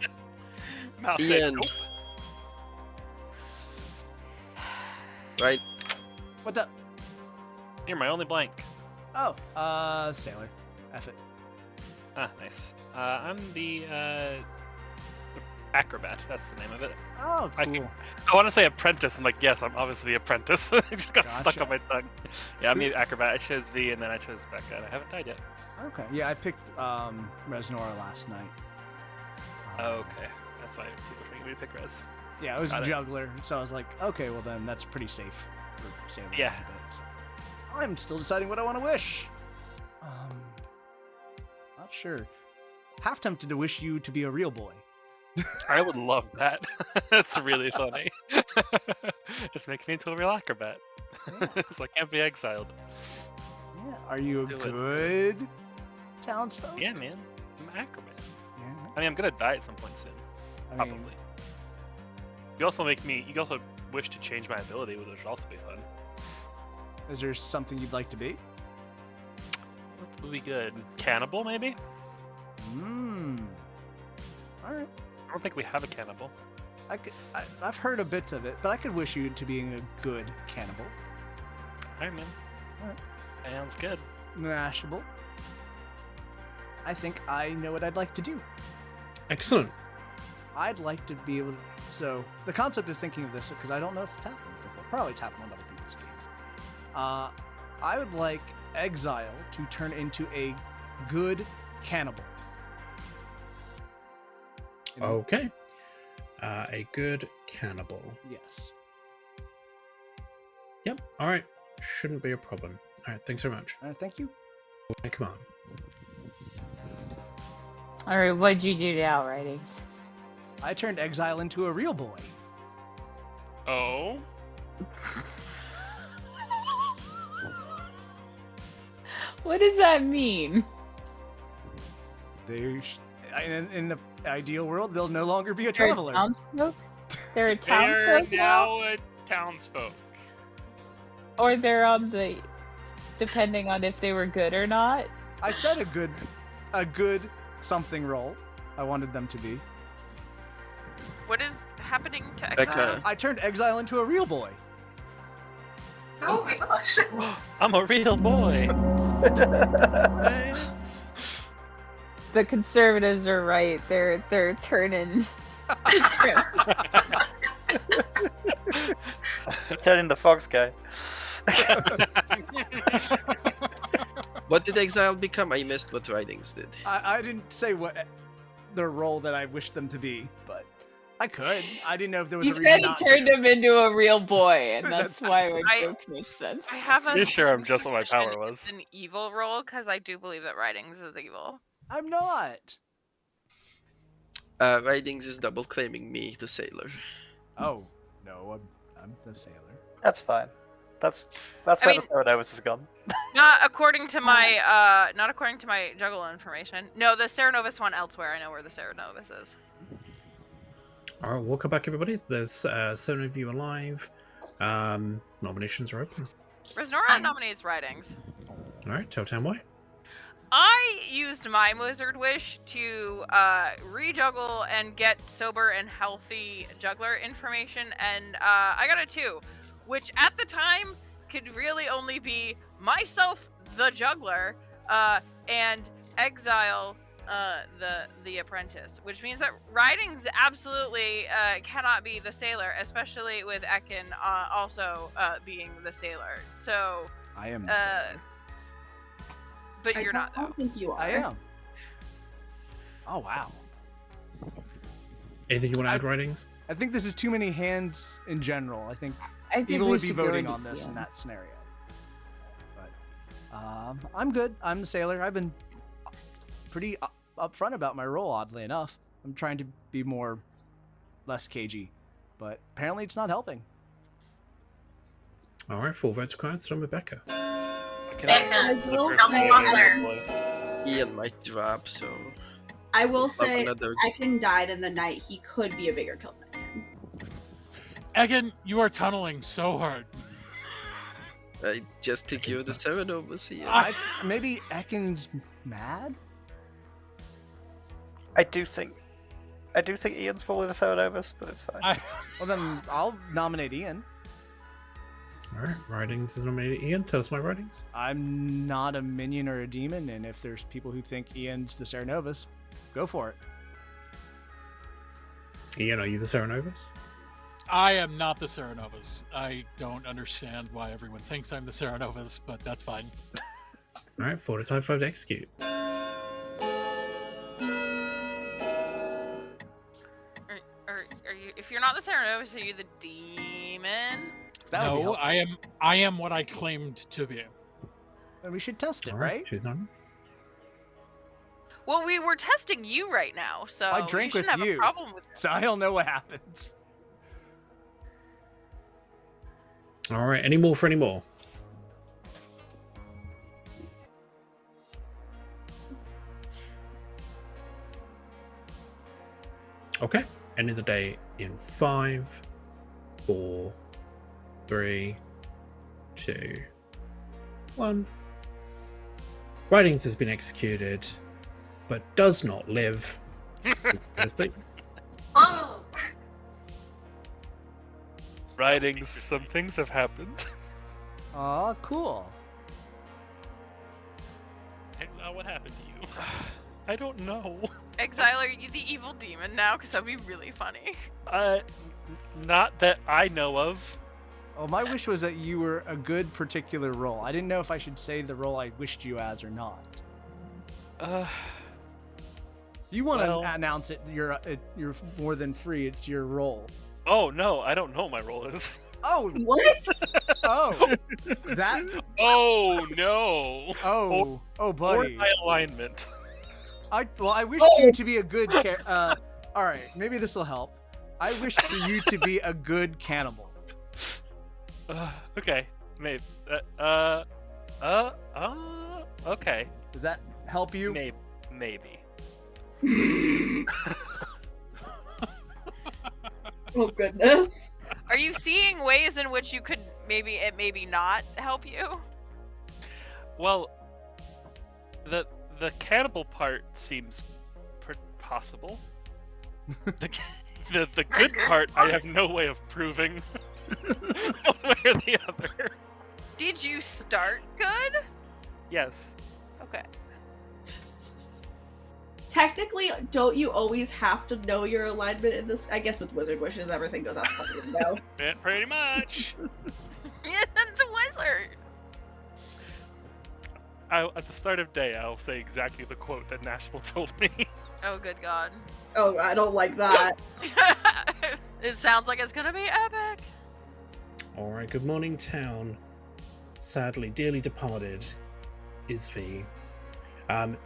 I: Mouse said,
G: Ian.
I: nope.
G: Right.
A: What's up?
K: You're my only blank.
A: Oh, sailor. F it.
K: Ah, nice. I'm the acrobat. That's the name of it.
A: Oh,
K: I
A: cool.
K: want to say apprentice. I'm like, yes, I'm obviously the apprentice. It just got stuck
A: Gotcha.
K: on my tongue. Yeah, I'm the acrobat. I chose V, and then I chose Becca, and I haven't died yet.
A: Okay. Yeah, I picked Resnora last night.
K: Okay, that's why people think me to pick Res.
A: Yeah, it was
K: Got
A: a
K: it.
A: juggler, so I was like, okay, well then that's pretty safe for sailor.
K: Yeah.
A: But I'm still deciding what I want to wish. Not sure. Half tempted to wish you to be a real boy.
K: I would love that. That's really funny. Just make me into a real acrobat.
A: Yeah.
K: So I can't be exiled.
A: Yeah. Are you a
K: Do it.
A: good townsfolk?
K: Yeah, man. I'm an acrobat.
A: Yeah.
K: I mean, I'm gonna die at some point soon.
A: I
K: Probably.
A: mean,
K: You also wish to change my ability, which would also be fun.
A: is there something you'd like to be?
K: What would be good? Cannibal, maybe?
A: All right.
K: I don't think we have a cannibal.
A: I've heard a bits of it, but I could wish you to being a good cannibal.
K: Alright, man.
A: Alright.
K: Sounds good.
A: Nashable. I think I know what I'd like to do.
C: Excellent.
A: I'd like to be able to... So, the concept of thinking of this, because I don't know if it's happened before. Probably it's happened on other people's games. I would like Exile to turn into a good cannibal. You know?
C: Okay. A good cannibal.
A: Yes.
C: Yep. All right. Shouldn't be a problem. All right. Thanks very much.
A: Thank you.
C: Come on.
F: All right, what'd you do now, Rhydings?
A: I turned Exile into a real boy.
I: Oh?
F: What does that mean?
A: In the ideal world, they'll no longer be a
F: They're
A: traveler.
F: townsfolk? They're a
I: They're
F: townsfolk now?
I: now a townsfolk.
F: Or they're on the... Depending on if they were good or not?
A: I said a good something role. I wanted them to be.
J: What is happening to
G: Becca.
J: Exile?
A: I turned Exile into a real boy.
B: Oh my gosh.
K: I'm a real boy.
F: The conservatives are right. They're turning...
H: Turning the fox guy.
G: What did Exile become? I missed what Rhydings did.
A: I didn't say what their role that I wished them to be, but I could. I didn't know if there was
F: He
A: a
F: said
A: reason
F: he
A: not
F: turned
A: to.
F: him into a real boy, and that's why it
J: I-
F: makes more sense.
J: I have a
K: Pretty sure I'm just what my
J: suspicion
K: power was.
J: It's an evil role because I do believe that Rhydings is evil.
A: I'm not.
G: Rhydings is double claiming me, the sailor.
A: Oh no, I'm the sailor.
H: That's fine. That's where
J: mean-
H: the Ceradovus has gone.
J: Not according to my juggle information. No, the Ceradovus one elsewhere. I know where the Ceradovus is.
C: All right. Welcome back, everybody. There's 7 of you alive. Nominations are open.
J: Resnora nominates Rhydings.
C: All right. Telltale why.
J: I used my Wizard Wish to rejuggle and get sober and healthy juggler information, and I got a 2, which at the time could really only be myself, the juggler, and Exile, the apprentice, which means that Rhydings absolutely cannot be the sailor, especially with Ekin also being the sailor. So,
A: I am the sailor.
J: but you're not,
E: I
J: though.
E: don't think you are.
A: I am. Oh wow.
C: Anything you want to add, Writings?
A: I think this is too many hands in general. I think
F: I think
A: people
F: we
A: would be
F: should go
A: voting
F: into
A: on this in
F: DM.
A: that scenario. But I'm good. I'm the sailor. I've been pretty upfront about my role, oddly enough. I'm trying to be less cagey, but apparently it's not helping.
C: All right, 4 votes required. So Rebecca.
B: Becca,
E: will
B: tell me
E: say-
B: Butler.
G: Ian might drop, so
E: I will
G: Love
E: say,
G: another-
E: Ekin died in the night. He could be a bigger kill than Ekin.
D: Egan, you are tunneling so hard.
G: I just think you're the Serenovus here.
A: Maybe Ekin's mad?
H: I do think Ian's falling a Serenovus, but it's fine.
A: Well, then I'll nominate Ian.
C: All right, Rhydings is nominated. Ian, tell us my Rhydings.
A: I'm not a minion or a demon, and if there's people who think Ian's the Serenovus, go for it.
C: Ian, are you the Serenovus?
D: I am not the Serenovus. I don't understand why everyone thinks I'm the Serenovus, but that's fine.
C: All right, 4 to type 5 to execute.
J: Are you? If you're not the Serenovus, are you the demon?
A: That would be
D: No,
A: helpful.
D: I am what I claimed to be.
A: Then we should test it,
C: All
A: right?
C: Who's on?
J: Well, we were testing you right now, so
A: I drank
J: you
A: with
J: shouldn't have
A: you.
J: a problem with
A: So I don't know what happens.
C: All right, any more for any more? Okay, end of the day in 5, 4, 3, 2, 1. Rhydings has been executed, but does not live. Go to sleep.
B: Oh,
K: Rhydings, some things have happened.
A: Aw, cool.
I: Exile, what happened to you?
K: I don't know.
J: Exile, are you the evil demon now? Because that'd be really funny.
K: Not that I know of.
A: Well, my wish was that you were a good particular role. I didn't know if I should say the role I wished you as or not.
K: Uh,
A: If you want to
K: well-
A: announce it, you're more than free. It's your role.
K: oh no, I don't know what my role is.
A: Oh,
E: What?
A: oh, that.
I: Oh no!
A: Oh,
K: Or
A: buddy.
K: my alignment.
A: I wished you to be a good. All right, maybe this will help. I wished for you to be a good cannibal.
K: Okay, maybe. Okay,
A: Does that help you?
K: maybe.
E: Oh goodness.
J: Are you seeing ways in which you could maybe not help you?
K: Well, the cannibal part seems possible. The good part, I have no way of proving one way or the other.
J: Did you start good?
K: Yes.
J: Okay.
E: Technically, don't you always have to know your alignment in this? I guess with Wizard Wishes, everything goes out the fucking window.
I: Yeah, pretty much.
J: It's a wizard.
K: At the start of day, I'll say exactly the quote that Nashable told me.
J: Oh, good God.
E: Oh, I don't like that.
J: It sounds like it's gonna be epic.
C: All right, good morning, town. Sadly, dearly departed is V.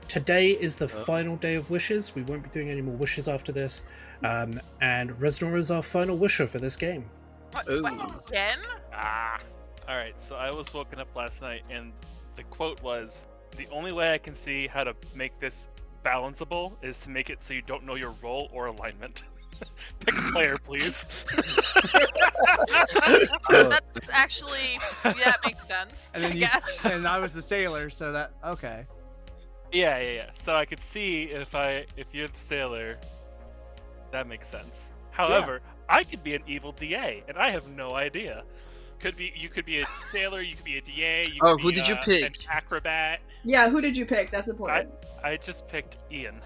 C: Today is the final day of wishes. We won't be doing any more wishes after this. And Resnor is our final wisher for this game.
J: What,
G: Ooh.
J: again?
I: Ah.
K: Alright, so I was woken up last night and the quote was, "The only way I can see how to make this balanceable is to make it so you don't know your role or alignment." Pick a player, please.
J: That's actually, that makes sense.
A: And then
J: I
A: you,
J: guess.
A: and I was the sailor, so that okay.
K: Yeah. So I could see if you're the sailor, that makes sense. However, I could be an evil DA, and I have no idea.
I: You could be a sailor. You could be a DA. You
G: Oh,
I: could
G: who
I: be
G: did you
I: an
G: pick?
I: acrobat.
E: Yeah, who did you pick? That's important.
K: I just picked Ian.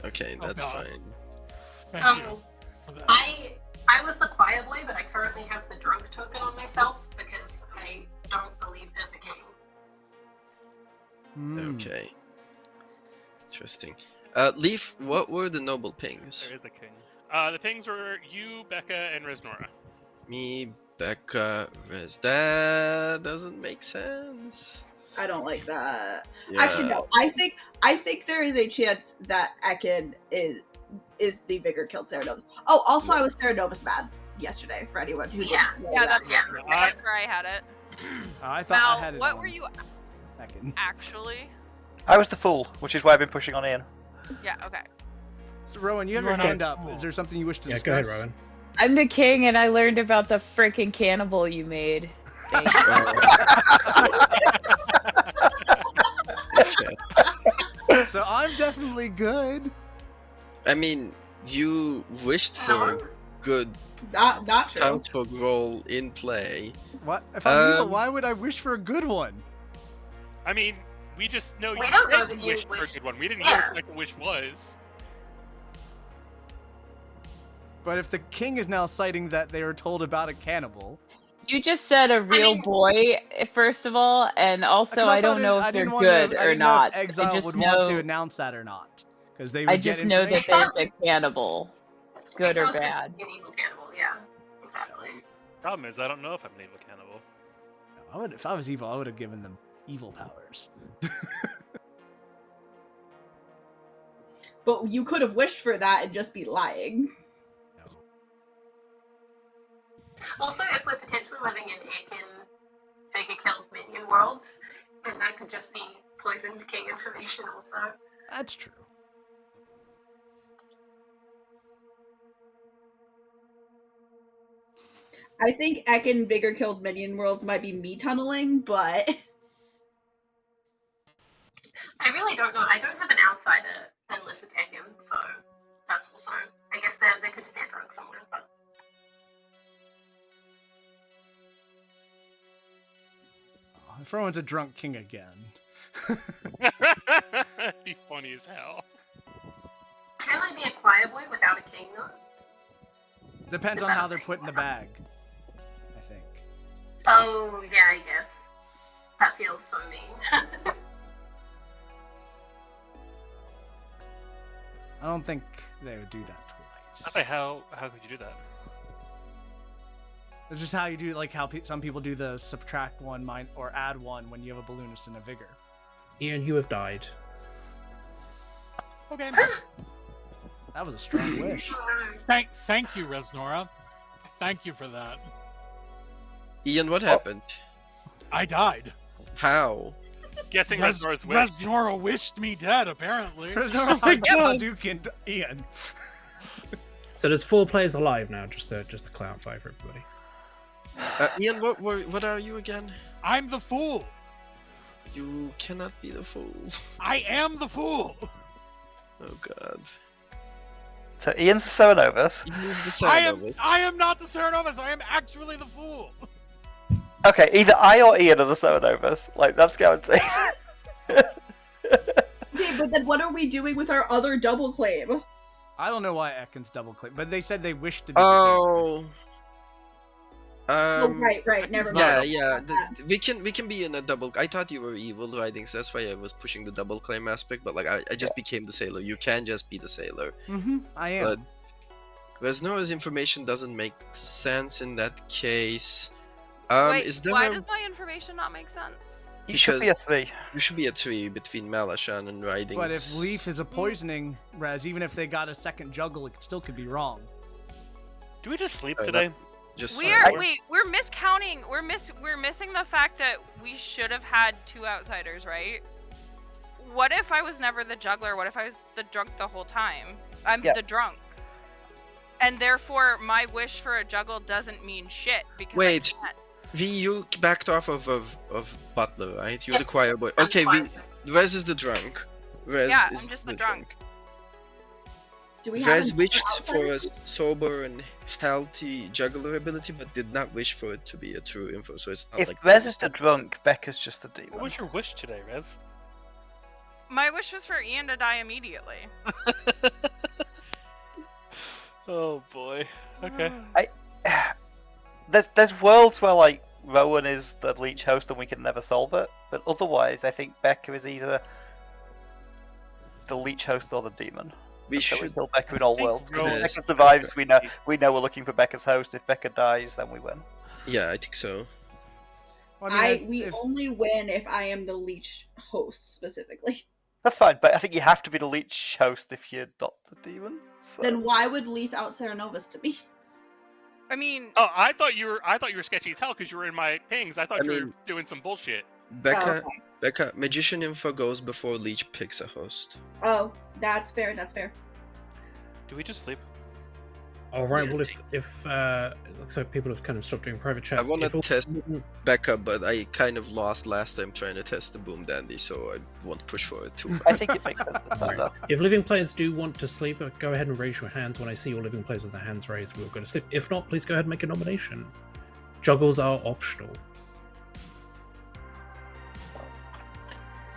G: Okay,
D: Oh,
G: that's
D: God.
G: fine.
D: Thank you for that.
B: I was the quiet boy, but I currently have the drunk token on myself because I don't believe there's a game.
A: Hmm.
G: Okay. Interesting. Leaf, what were the noble pings?
K: There is a king.
I: The pings were you, Becca, and Resnora.
G: Me, Becca, Rez. That doesn't make sense.
E: I don't like that.
G: Yeah.
E: Actually, no. I think there is a chance that Ekin is the vigor killed Ceranovus. Oh, also, I was Ceranovus mad yesterday for anyone who
B: Yeah.
E: didn't know
J: Yeah,
E: that.
J: that's where I had it.
A: I thought I
J: Mal,
A: had it.
J: what
A: on
J: were you
A: Ekin.
J: actually?
H: I was the fool, which is why I've been pushing on Ian.
J: Yeah, okay.
A: So, Rowan, you have
D: You
A: your
D: are not
A: hand up.
D: cool.
A: Is there something you wish to
C: Yeah,
A: discuss?
C: go ahead, Rowan.
F: I'm the king, and I learned about the freaking cannibal you made. Thanks.
G: Okay.
A: So I'm definitely good.
G: I mean, you wished for
B: No.
G: good
E: Not true.
G: townsfolk role in play.
A: What? If I'm evil,
G: Um,
A: why would I wish for a good one?
I: I mean, we just know
B: We
I: you
B: don't know
I: said
B: that
I: you
B: you
I: wished for a
B: wished-
I: good one. We didn't
B: Yeah.
I: know what the wish was.
A: But if the king is now citing that they were told about a cannibal,
F: You just said a real
B: mean-
F: boy, first of all, and also
A: 'cause
F: I
A: thought
F: don't know
A: I
F: if they're
A: didn't want to-
F: good
A: I
F: or
A: didn't know
F: not.
A: if Exile
F: I just
A: would
F: know.
A: want to announce that or not, because they would
F: I
A: get
F: just know that
A: information.
F: there's a cannibal, good or
B: Exile could
F: bad.
B: be an evil cannibal, yeah. Exactly.
K: Problem is, I don't know if I'm an evil cannibal.
A: If I was evil, I would have given them evil powers.
E: But you could have wished for that and just be lying.
B: Also, if we're potentially living in Ekin Figure Killed Minion worlds, then that could just be poisoned king information also.
A: That's true.
E: I think Ekin Vigor Killed Minion Worlds might be me tunneling, but
B: I really don't know. I don't have an outsider unless it's Ekin, so that's also. I guess they could just be a drunk somewhere, but.
A: If Rowan's a drunk king again.
I: Be funny as hell.
B: Can I be a choir boy without a king, though?
A: Depends on how they're put in the bag, I think.
B: Oh, yeah, I guess. That feels so mean.
A: I don't think they would do that twice.
K: Okay, how could you do that?
A: It's just how you do, like how some people do the subtract one or add one when you have a balloonist and a vigor.
C: Ian, you have died.
D: Okay.
A: That was a strong wish.
D: Thank you, Resnora. Thank you for that.
G: Ian, what happened?
D: I died.
G: How?
I: Guessing Resnora's wish.
D: Resnora wished me dead, apparently.
A: Hadouken Ian.
C: So there's 4 players alive now, just to clarify for everybody.
G: Ian, what are you again?
D: I'm the fool.
G: You cannot be the fool.
D: I am the fool.
G: Oh god.
H: So Ian's the Ceranovus.
G: He's the
D: I am not the Ceranovus. I am actually the fool.
H: Okay, either I or Ian are the Ceranovus. Like, that's guaranteed.
E: okay, but then what are we doing with our other double claim?
A: I don't know why Ekin's double click, but they said they wished to be
G: Oh.
E: Oh, right. Never mind.
G: Yeah. We can be in a double. I thought you were evil, Rhydings. That's why I was pushing the double claim aspect. But like, I just became the sailor. You can just be the sailor.
A: I am.
G: But Resnora's information doesn't make sense in that case.
J: Wait,
G: is there
J: why does my information not make sense?
H: You should be a 3.
G: You should be a 3 between Malashan and Rhydings.
A: But if Leaf is a poisoning, Res, even if they got a second juggle, it still could be wrong.
K: Do we just sleep today?
J: We're miscounting. We're missing the fact that we should have had 2 outsiders, right? What if I was never the juggler? What if I was the drunk the whole time? I'm the drunk. And therefore, my wish for a juggle doesn't mean shit because
G: Wait,
J: I can't.
G: you backed off of Butler, right? You're the choir boy. Okay, Rez is the drunk. Rez
J: Yeah,
G: is
J: I'm just the drunk.
E: Do we have
G: Rez
E: another
G: wished for a
E: outsider?
G: sober and healthy juggler ability, but did not wish for it to be a true info. So it's not
H: If
G: like
H: Rez is the drunk, Becca's just the demon.
K: What was your wish today, Rez?
J: My wish was for Ian to die immediately.
K: Oh boy. Okay.
H: There's worlds where like Rowan is the leech host and we can never solve it, but otherwise I think Becca is either the leech host or the demon.
G: We
H: So
G: should
H: kill Becca in all worlds. Because if
G: Rowan
H: Becca
G: is
H: survives,
G: Becca.
H: we know we're looking for Becca's host. If Becca dies, then we win.
G: Yeah, I think so.
A: Well, I mean,
E: we
A: if-
E: only win if I am the leech host specifically.
H: That's fine, but I think you have to be the leech host if you're not the demon. So.
E: Then why would Leaf out Serenovus to me?
J: I mean,
I: Oh, I thought you were sketchy as hell because you were in my pings. I thought
G: I
I: you were
G: mean-
I: doing some bullshit.
G: Becca,
E: Oh, okay.
G: Becca, magician info goes before leech picks a host.
E: Oh, that's fair. That's fair.
K: Do we just sleep?
C: All right. Well,
E: Yes.
C: if it looks like people have kind of stopped doing private chats.
G: I want
C: if
G: to
C: all-
G: test Becca, but I kind of lost last time trying to test the boom dandy, so I won't push for it too much.
H: I think it makes sense to play that.
C: If living players do want to sleep, go ahead and raise your hands. When I see your living players with their hands raised, we'll go to sleep. If not, please go ahead and make a nomination. Juggles are optional.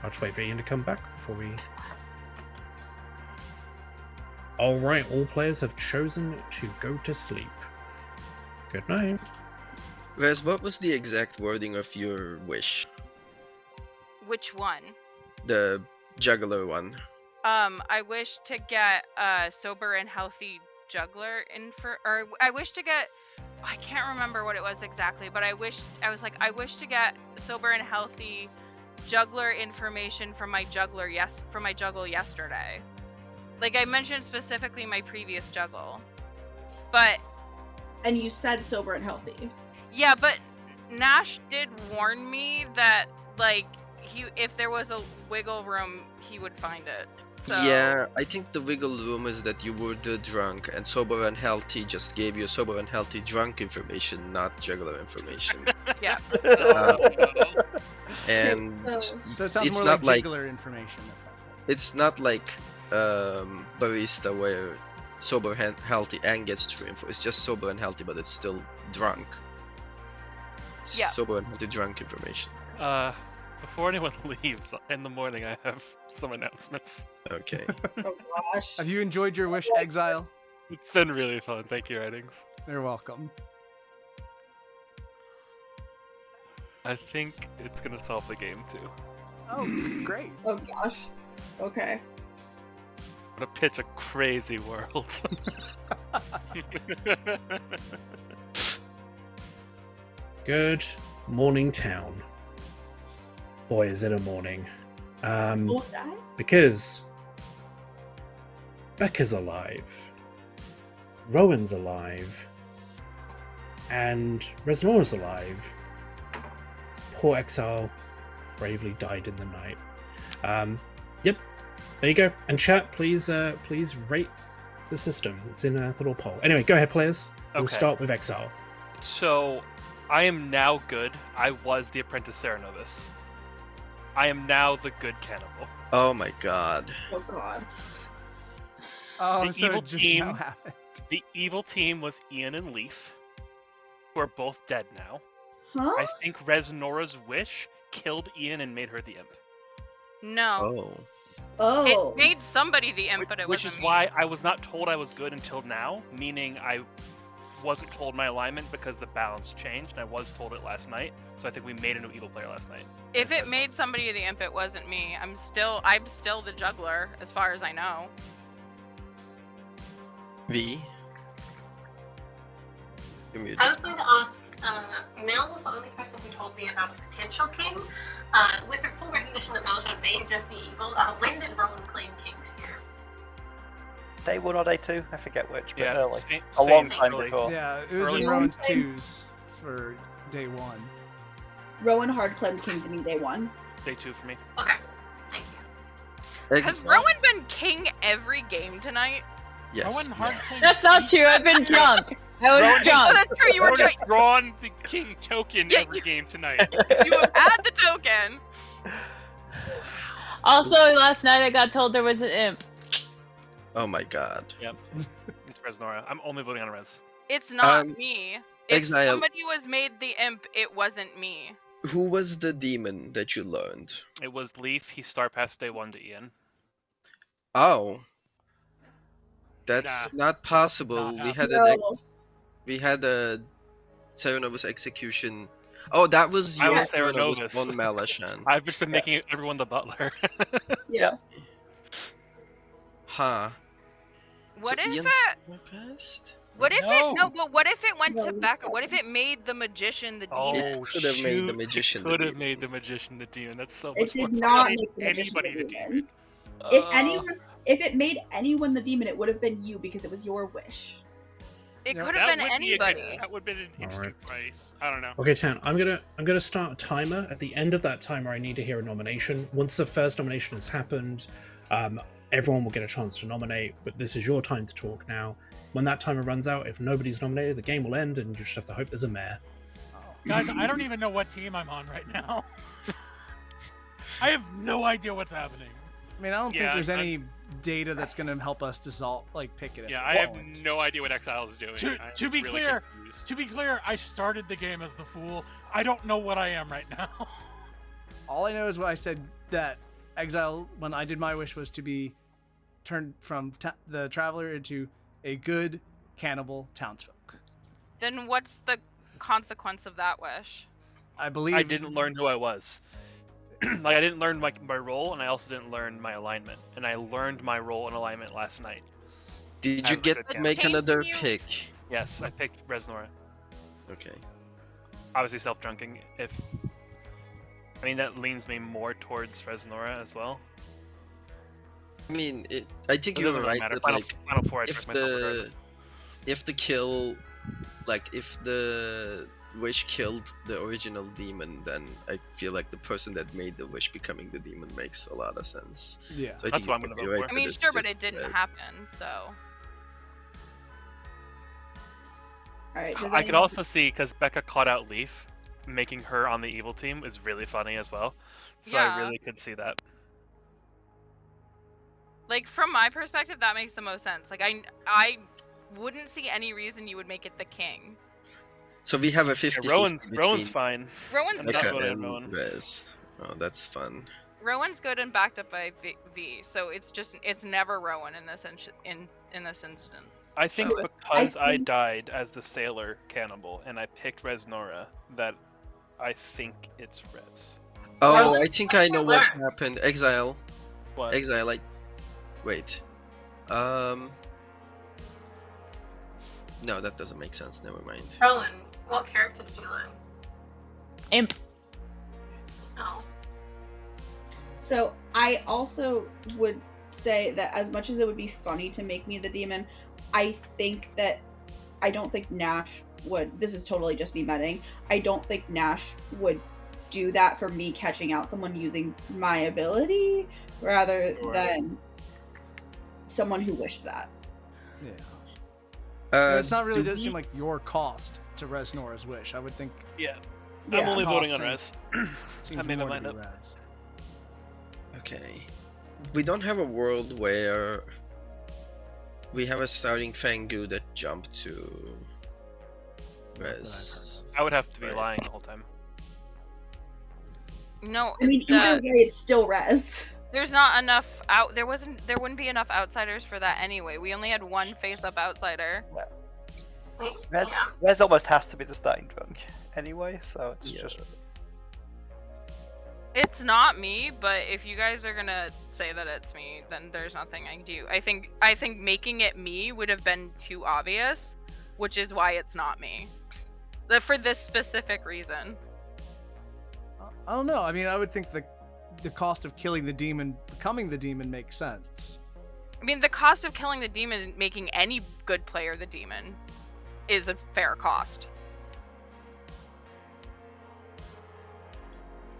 C: I'll just wait for Ian to come back before we... Alright, all players have chosen to go to sleep. Good night.
G: Rez, what was the exact wording of your wish?
J: which one?
G: The juggler one.
J: I wish to get sober and healthy juggler or I wish to get, I can't remember what it was exactly, but I wish to get sober and healthy juggler information from my juggle yesterday. Like I mentioned specifically my previous juggle. But
E: And you said sober and healthy.
J: yeah, but Nash did warn me that like if there was a wiggle room, he would find it. So
G: Yeah, I think the wiggle room is that you were the drunk, and sober and healthy just gave you sober and healthy drunk information, not juggler information.
J: yeah.
G: And
A: So it sounds
G: it's
A: more
G: not
A: like
G: like
A: juggler information.
G: it's not like barista where sober and healthy and gets true info. It's just sober and healthy, but it's still drunk.
J: Yeah.
G: Sober and healthy drunk information.
K: Before anyone leaves in the morning, I have some announcements.
G: Okay.
E: Oh gosh.
A: Have you enjoyed your wish, Exile?
K: It's been really fun. Thank you, Rhydings.
A: You're welcome.
K: I think it's gonna solve the game too.
A: Oh, great.
E: Oh gosh. Okay.
K: I'm gonna pitch a crazy world.
C: Good morning, town. Boy, is it a morning.
E: Oh, that?
C: Because Becca's alive, Rowan's alive, and Resnora's alive. Poor Exile bravely died in the night. Yep, there you go. And chat, please rate the system. It's in a little poll. Anyway, go ahead, players. We'll
K: Okay.
C: start with Exile.
K: So, I am now good. I was the apprentice Serenovus. I am now the good cannibal.
G: Oh my god.
E: Oh god.
A: Oh,
K: The
A: so
K: evil
A: it just
K: team-
A: now happened.
K: The evil team was Ian and Leaf, who are both dead now.
E: Huh?
K: I think Resnora's wish killed Ian and made her the imp.
J: No.
G: Oh.
E: Oh.
J: It made somebody the imp, but it
K: Which
J: wasn't
K: is
J: me.
K: why I was not told I was good until now, meaning I wasn't told my alignment because the balance changed, and I was told it last night, so I think we made a new evil player last night.
J: If it made somebody the imp, it wasn't me. I'm still the juggler, as far as I know.
G: V. You're muted.
B: I was going to ask, Mel was the only person who told me about a potential king. With the full recognition that Maljan may just be evil, when did Rowan claim king to you?
H: Day 1 or day 2? I forget which, but
K: Yeah,
H: early.
K: same-
H: A long
K: same
H: time
K: early.
H: before.
A: Yeah, it was
K: Early
A: in round
E: on.
A: 2s for day 1.
E: Rowan hard claimed king to me day one.
K: Day 2 for me.
B: Okay, thank you.
J: Has Rowan been king every game tonight?
G: Yes.
D: Rowan Hardcliffe.
F: That's not true. I've been drunk. I was
I: Rowan-
J: Oh,
F: drunk.
J: that's true. You were
I: Rowan
J: drunk.
I: has drawn the king token
J: Yeah,
I: every
J: you-
I: game tonight.
J: You have had the token.
F: Also, last night I got told there was an imp.
G: Oh my god.
K: Yep. It's Resnora. I'm only voting on Res.
J: It's not
G: Um,
J: me. If
G: Exile.
J: somebody was made the imp, it wasn't me.
G: Who was the demon that you learned?
K: It was Leaf. He star passed day 1 to Ian.
G: Oh. That's
D: Nah,
G: not possible.
D: not
G: We had
E: No.
G: we had a Serenovus execution. Oh, that was
K: I
G: your
K: was
G: Serenovus
K: Serenovus.
G: on Malashan.
K: I've just been making everyone the butler.
E: Yeah.
G: Huh.
J: What
G: So
J: if
G: Ian's- My best?
J: What if
D: No.
J: but what if it went
E: No,
J: to
E: we
J: Becca? What if it
E: stopped.
J: made the magician the demon?
K: Oh,
G: could have made the
K: shoot,
G: magician
K: it
G: the
K: could have
G: demon.
K: made the magician the demon. That's so
E: It
K: much
E: did
K: more
E: not
K: fun.
E: make the magician the
I: Anybody the
E: demon.
I: demon.
E: If it made anyone the demon, it would have been you because it was your wish.
J: It
A: No,
J: could
I: That
J: have been
I: would be a good.
J: anybody.
I: That would have been an interesting price. I don't know.
C: Okay, Tan, I'm gonna start a timer. At the end of that timer, I need to hear a nomination. Once the first nomination has happened, everyone will get a chance to nominate, but this is your time to talk now. When that timer runs out, if nobody's nominated, the game will end, and you just have to hope there's a mayor.
D: Guys, I don't even know what team I'm on right now. I have no idea what's happening.
A: I mean, I don't think
I: Yeah,
A: there's any data that's going to help us dissolve, like, pick it. at
I: Yeah,
A: this
I: I have
A: point.
I: no idea what Exile is doing. I'm
D: To be
I: really
D: clear,
I: confused.
D: I started the game as the fool. I don't know what I am right now.
A: All I know is what I said, that Exile, when I did my wish, was to be turned from the traveler into a good cannibal townsfolk.
J: Then what's the consequence of that wish?
A: I believe
K: I didn't learn who I was. Like, I didn't learn my role, and I also didn't learn my alignment. And I learned my role and alignment last night.
G: Did
K: I
G: you
K: have a
G: get
K: good
G: to
K: guess.
G: make
J: Can
G: another
J: you-
G: pick?
K: Yes, I picked Reznora.
G: Okay.
K: Obviously self-drunking. I mean, that leans me more towards Reznora as well.
G: I mean, I think
K: It
G: you
K: doesn't
G: were
K: really
G: right
K: matter.
G: that,
K: Final,
G: like,
K: final four, I
G: if
K: took myself regardless.
G: if the kill, like, if the wish killed the original demon, then I feel like the person that made the wish becoming the demon makes a lot of sense.
A: Yeah.
G: So I
K: That's
G: think
K: what I'm
G: you
K: gonna
G: might be
K: vote
G: right
K: for.
J: I
G: that
J: mean,
G: it's
J: sure, but
G: just
J: it didn't
G: Rez.
J: happen, so.
E: Alright, does
K: I could
E: anyone-
K: also see, because Becca caught out Leaf, making her on the evil team is really funny as well. So
J: Yeah.
K: I really could see that.
J: Like, from my perspective, that makes the most sense. Like, I wouldn't see any reason you would make it the king.
G: So we have a
K: Yeah,
G: 50-50
K: Rowan's
G: between
K: fine.
J: Rowan's
K: I'm
J: good.
K: not
G: Becca
K: voting
G: and
K: Rowan.
G: Rez. Oh, that's fun.
J: Rowan's good and backed up by V, so it's never Rowan in this in this instance.
K: I think
J: So
K: because I
E: think-
K: died as the sailor cannibal and I picked Reznora, that I think it's Rez.
G: Oh,
B: Well,
G: I think I know what
B: learn.
G: happened. Exile.
K: What?
G: Exile, wait. No, that doesn't make sense. Never mind.
B: Rowan, what character did you learn?
F: Imp.
B: Oh.
E: So I also would say that as much as it would be funny to make me the demon, I don't think Nash would. This is totally just me medding. I don't think Nash would do that for me catching out someone using my ability rather
K: Sure.
E: than someone who wished that.
A: Yeah. It's not really
G: do
A: doesn't seem
G: we-
A: like your cost to Reznora's wish. I would think
K: Yeah.
E: Yeah.
K: I'm only voting on
A: Cost
K: Rez.
A: seems
K: I made my
A: more to
K: mind
A: be
K: up.
A: Rez.
G: Okay. We don't have a world where we have a starting Fangu that jumped to
A: Not that I've
G: Rez.
A: heard
K: I would have to be
G: Right.
K: lying the whole time.
J: no,
E: I mean, either way, it's still Rez.
J: there's not enough out. There wouldn't be enough outsiders for that anyway. We only had one face-up outsider.
B: Wait,
H: Rez,
B: yeah.
H: Rez almost has to be the starting drunk anyway, so it's
G: Yeah.
H: just.
J: It's not me, but if you guys are gonna say that it's me, then there's nothing I can do. I think making it me would have been too obvious, which is why it's not me. For this specific reason.
A: I don't know. I mean, I would think the cost of killing the demon, becoming the demon, makes sense.
J: I mean, the cost of killing the demon and making any good player the demon is a fair cost.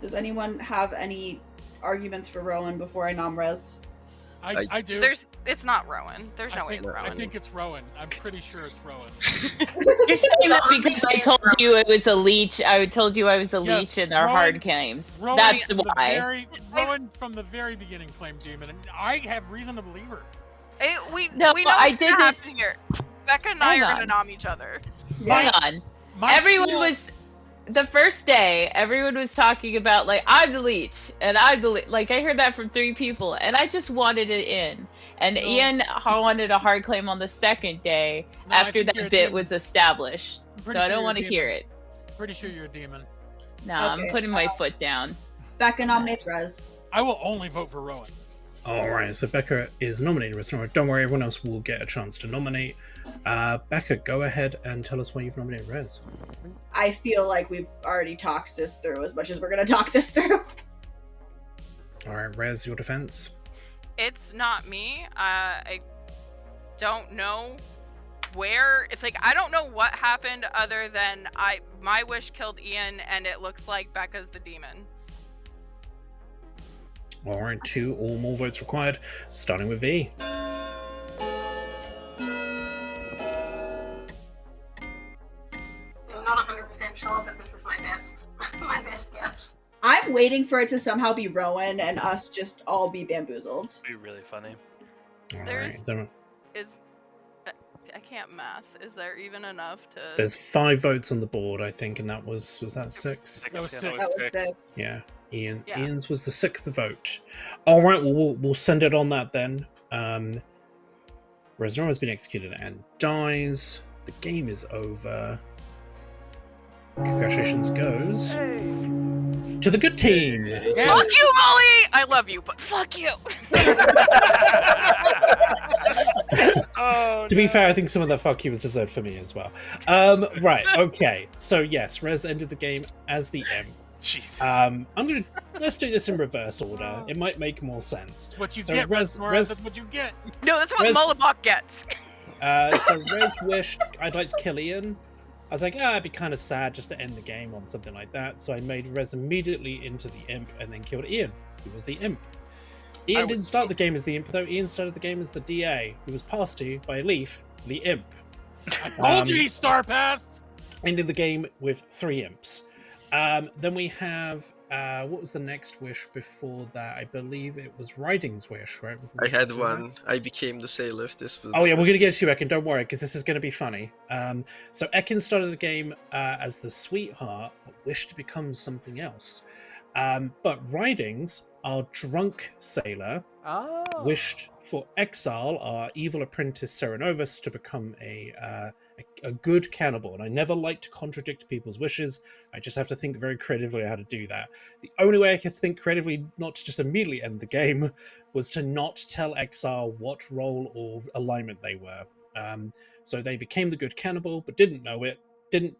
E: Does anyone have any arguments for Rowan before I nom Rez?
D: I do.
J: It's not Rowan. There's no way it's
D: I
J: Rowan.
D: think it's Rowan. I'm pretty sure it's Rowan.
F: You're saying that because I told you it was a leech. I told you I was a
D: Yes,
F: leech in our
D: Rowan-
F: hard games.
D: Rowan
F: That's
D: from
F: why.
D: Rowan from the very beginning claimed demon, and I have reason to believe her.
J: We
F: No,
J: know
F: I
J: what's
F: didn't-
J: gonna happen here. Becca and I
F: Hang
J: are
F: on.
J: gonna nom each other.
F: Hang on.
D: My
F: Everyone
D: school-
F: was the first day. Everyone was talking about like I'm the leech, and I'm the like. I heard that from 3 people, and I just wanted it in. And
D: No.
F: Ian wanted a hard claim on the second day
D: No, I
F: after
D: think
F: that
D: you're a
F: bit
D: demon.
F: was established.
D: I'm
F: So
D: pretty
F: I
D: sure
F: don't
D: you're a
F: want to hear
D: demon.
F: it.
D: Pretty sure you're a demon.
F: No, I'm
E: Okay,
F: putting my foot down.
E: Becca nominates Rez.
D: I will only vote for Rowan.
C: Alright, so Becca is nominating Resnora. Don't worry, everyone else will get a chance to nominate. Becca, go ahead and tell us why you've nominated Rez.
E: I feel like we've already talked this through as much as we're going to talk this through.
C: Alright, Rez, your defense.
J: It's not me. I don't know where. It's like I don't know what happened other than my wish killed Ian, and it looks like Becca's the demon.
C: Alright, 2 or more votes required, starting with V.
B: I'm not 100% sure, but this is my best guess.
E: I'm waiting for it to somehow be Rowan and us just all be bamboozled.
K: It'd be really funny.
C: Alright,
J: I can't math. Is there even enough to?
C: there's 5 votes on the board, I think, and that was that 6?
D: That was
K: Yeah,
D: 6.
E: That was 6.
C: Yeah, Ian.
J: Yeah.
C: Ian's was the 6th vote. All right, well, we'll send it on that then. Resnora has been executed and dies. The game is over. Congratulations goes to the good team.
J: Fuck you, Molly! I love you, but fuck you.
C: To be fair, I think some of that fuck you was deserved for me as well. Right, okay. So yes, Rez ended the game as the imp.
I: Jesus.
C: Let's do this in reverse order. It might make more sense.
D: That's what you
C: So
D: get,
C: Rez-
D: Resnora. That's what you get.
J: No, that's what
C: Rez-
J: Mullibok gets.
C: So Rez wished I'd like to kill Ian. I was like, it'd be kind of sad just to end the game on something like that. So I made Rez immediately into the imp and then killed Ian, who was the imp. Ian didn't start the game as the imp, though. Ian started the game as the DA, who was passed to by Leaf, the imp.
D: I told you he star passed.
C: Ended the game with 3 imps. Then we have what was the next wish before that? I believe it was Rhydings' wish, right? Was the
G: I
C: wish
G: had
C: before that?
G: one. I became the sailor if this was.
C: Oh yeah, we're gonna get to you, Ekin. Don't worry, because this is gonna be funny. So Ekin started the game as the sweetheart, but wished to become something else. But Rhydings, our drunk sailor, wished for Exile, our evil apprentice Serenovus, to become a good cannibal. And I never like to contradict people's wishes. I just have to think very creatively how to do that. The only way I could think creatively not to just immediately end the game was to not tell Exile what role or alignment they were. So they became the good cannibal, but didn't know it.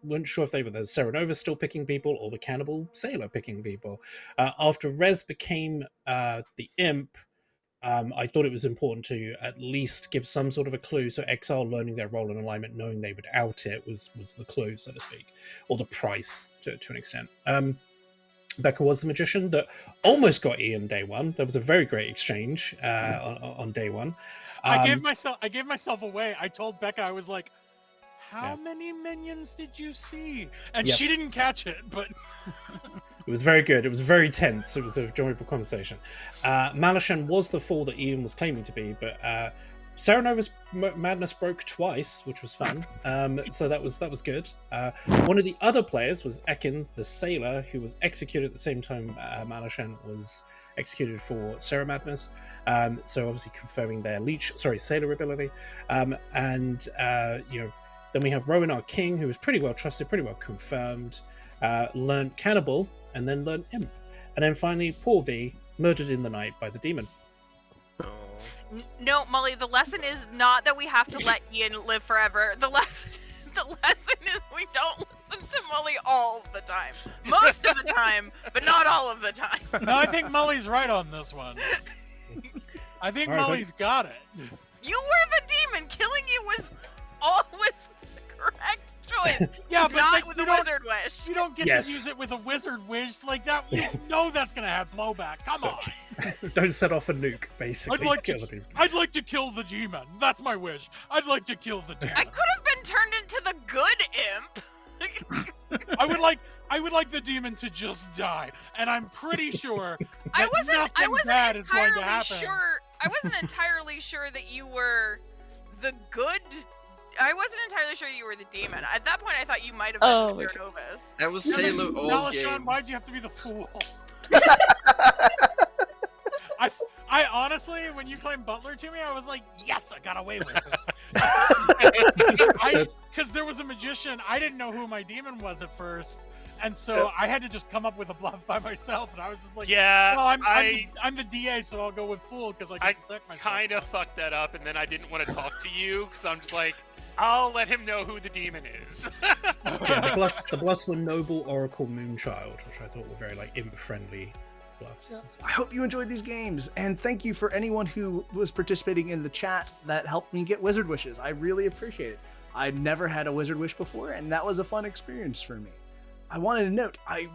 C: Weren't sure if they were the Serenova still picking people or the cannibal sailor picking people. After Rez became the imp, I thought it was important to at least give some sort of a clue. So Exile learning their role and alignment, knowing they would out it, was the clue, so to speak, or the price to an extent. Becca was the magician that almost got Ian day one. There was a very great exchange on day one.
D: I gave myself away. I told Becca, I was like, how many minions did you see? And she didn't catch it, but
C: it was very good. It was very tense. It was a enjoyable conversation. Malashan was the fool that Ian was claiming to be, but Serenova's madness broke twice, which was fun. So that was good. One of the other players was Ekin, the sailor, who was executed at the same time Malashan was executed for Sarah Madness. So obviously confirming their sailor ability. Then we have Rowan, our king, who was pretty well trusted, pretty well confirmed, learned cannibal, and then learned imp. And then finally, poor V, murdered in the night by the demon.
J: No, Molly, the lesson is not that we have to let Ian live forever. The lesson is we don't listen to Molly all of the time. Most of the time, but not all of the time.
D: no, I think Molly's right on this one. I think Molly's got it.
J: You were the demon. Killing you was always the correct choice.
D: Yeah, but
J: not
D: like,
J: with a wizard wish.
D: You don't get to use it with a wizard wish like that. You know that's gonna have blowback. Come on.
C: Don't set off a nuke, basically.
D: I'd like to kill the demon. That's my wish. I'd like to kill the demon.
J: I could have been turned into the good imp.
D: I would like the demon to just die, and I'm pretty sure that nothing bad is going to happen.
J: I wasn't entirely sure that you were the good. I wasn't entirely sure you were the demon. At that point, I thought you might have been the Serenovus.
G: I was sailor all game.
D: Nalashan, why'd you have to be the fool? I honestly, when you claimed Butler to me, I was like, yes, I got away with it. because there was a magician. I didn't know who my demon was at first, and so I had to just come up with a bluff by myself. And I was just like,
I: Yeah,
D: well, I'm the DA, so I'll go with fool because I can protect myself.
I: Kind of fucked that up, and then I didn't want to talk to you because I'm just like, I'll let him know who the demon is.
C: Yeah, the bluffs were Noble, Oracle, Moonchild, which I thought were very like imp-friendly bluffs.
A: I hope you enjoyed these games, and thank you for anyone who was participating in the chat that helped me get wizard wishes. I really appreciate it. I'd never had a wizard wish before, and that was a fun experience for me. I wanted to note, I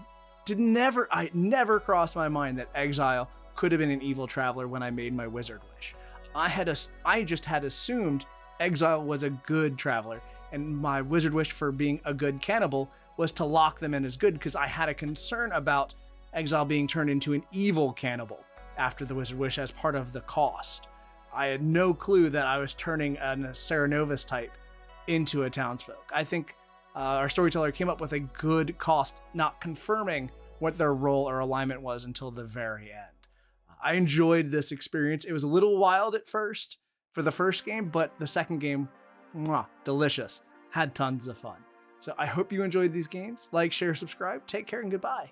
A: never crossed my mind that Exile could have been an evil traveler when I made my wizard wish. I just had assumed Exile was a good traveler, and my wizard wish for being a good cannibal was to lock them in as good, because I had a concern about Exile being turned into an evil cannibal after the wizard wish as part of the cost. I had no clue that I was turning a Serenovus type into a townsfolk. I think our storyteller came up with a good cost, not confirming what their role or alignment was until the very end. I enjoyed this experience. It was a little wild at first for the first game, but the second game, delicious. Had tons of fun. So I hope you enjoyed these games. Like, share, subscribe. Take care and goodbye.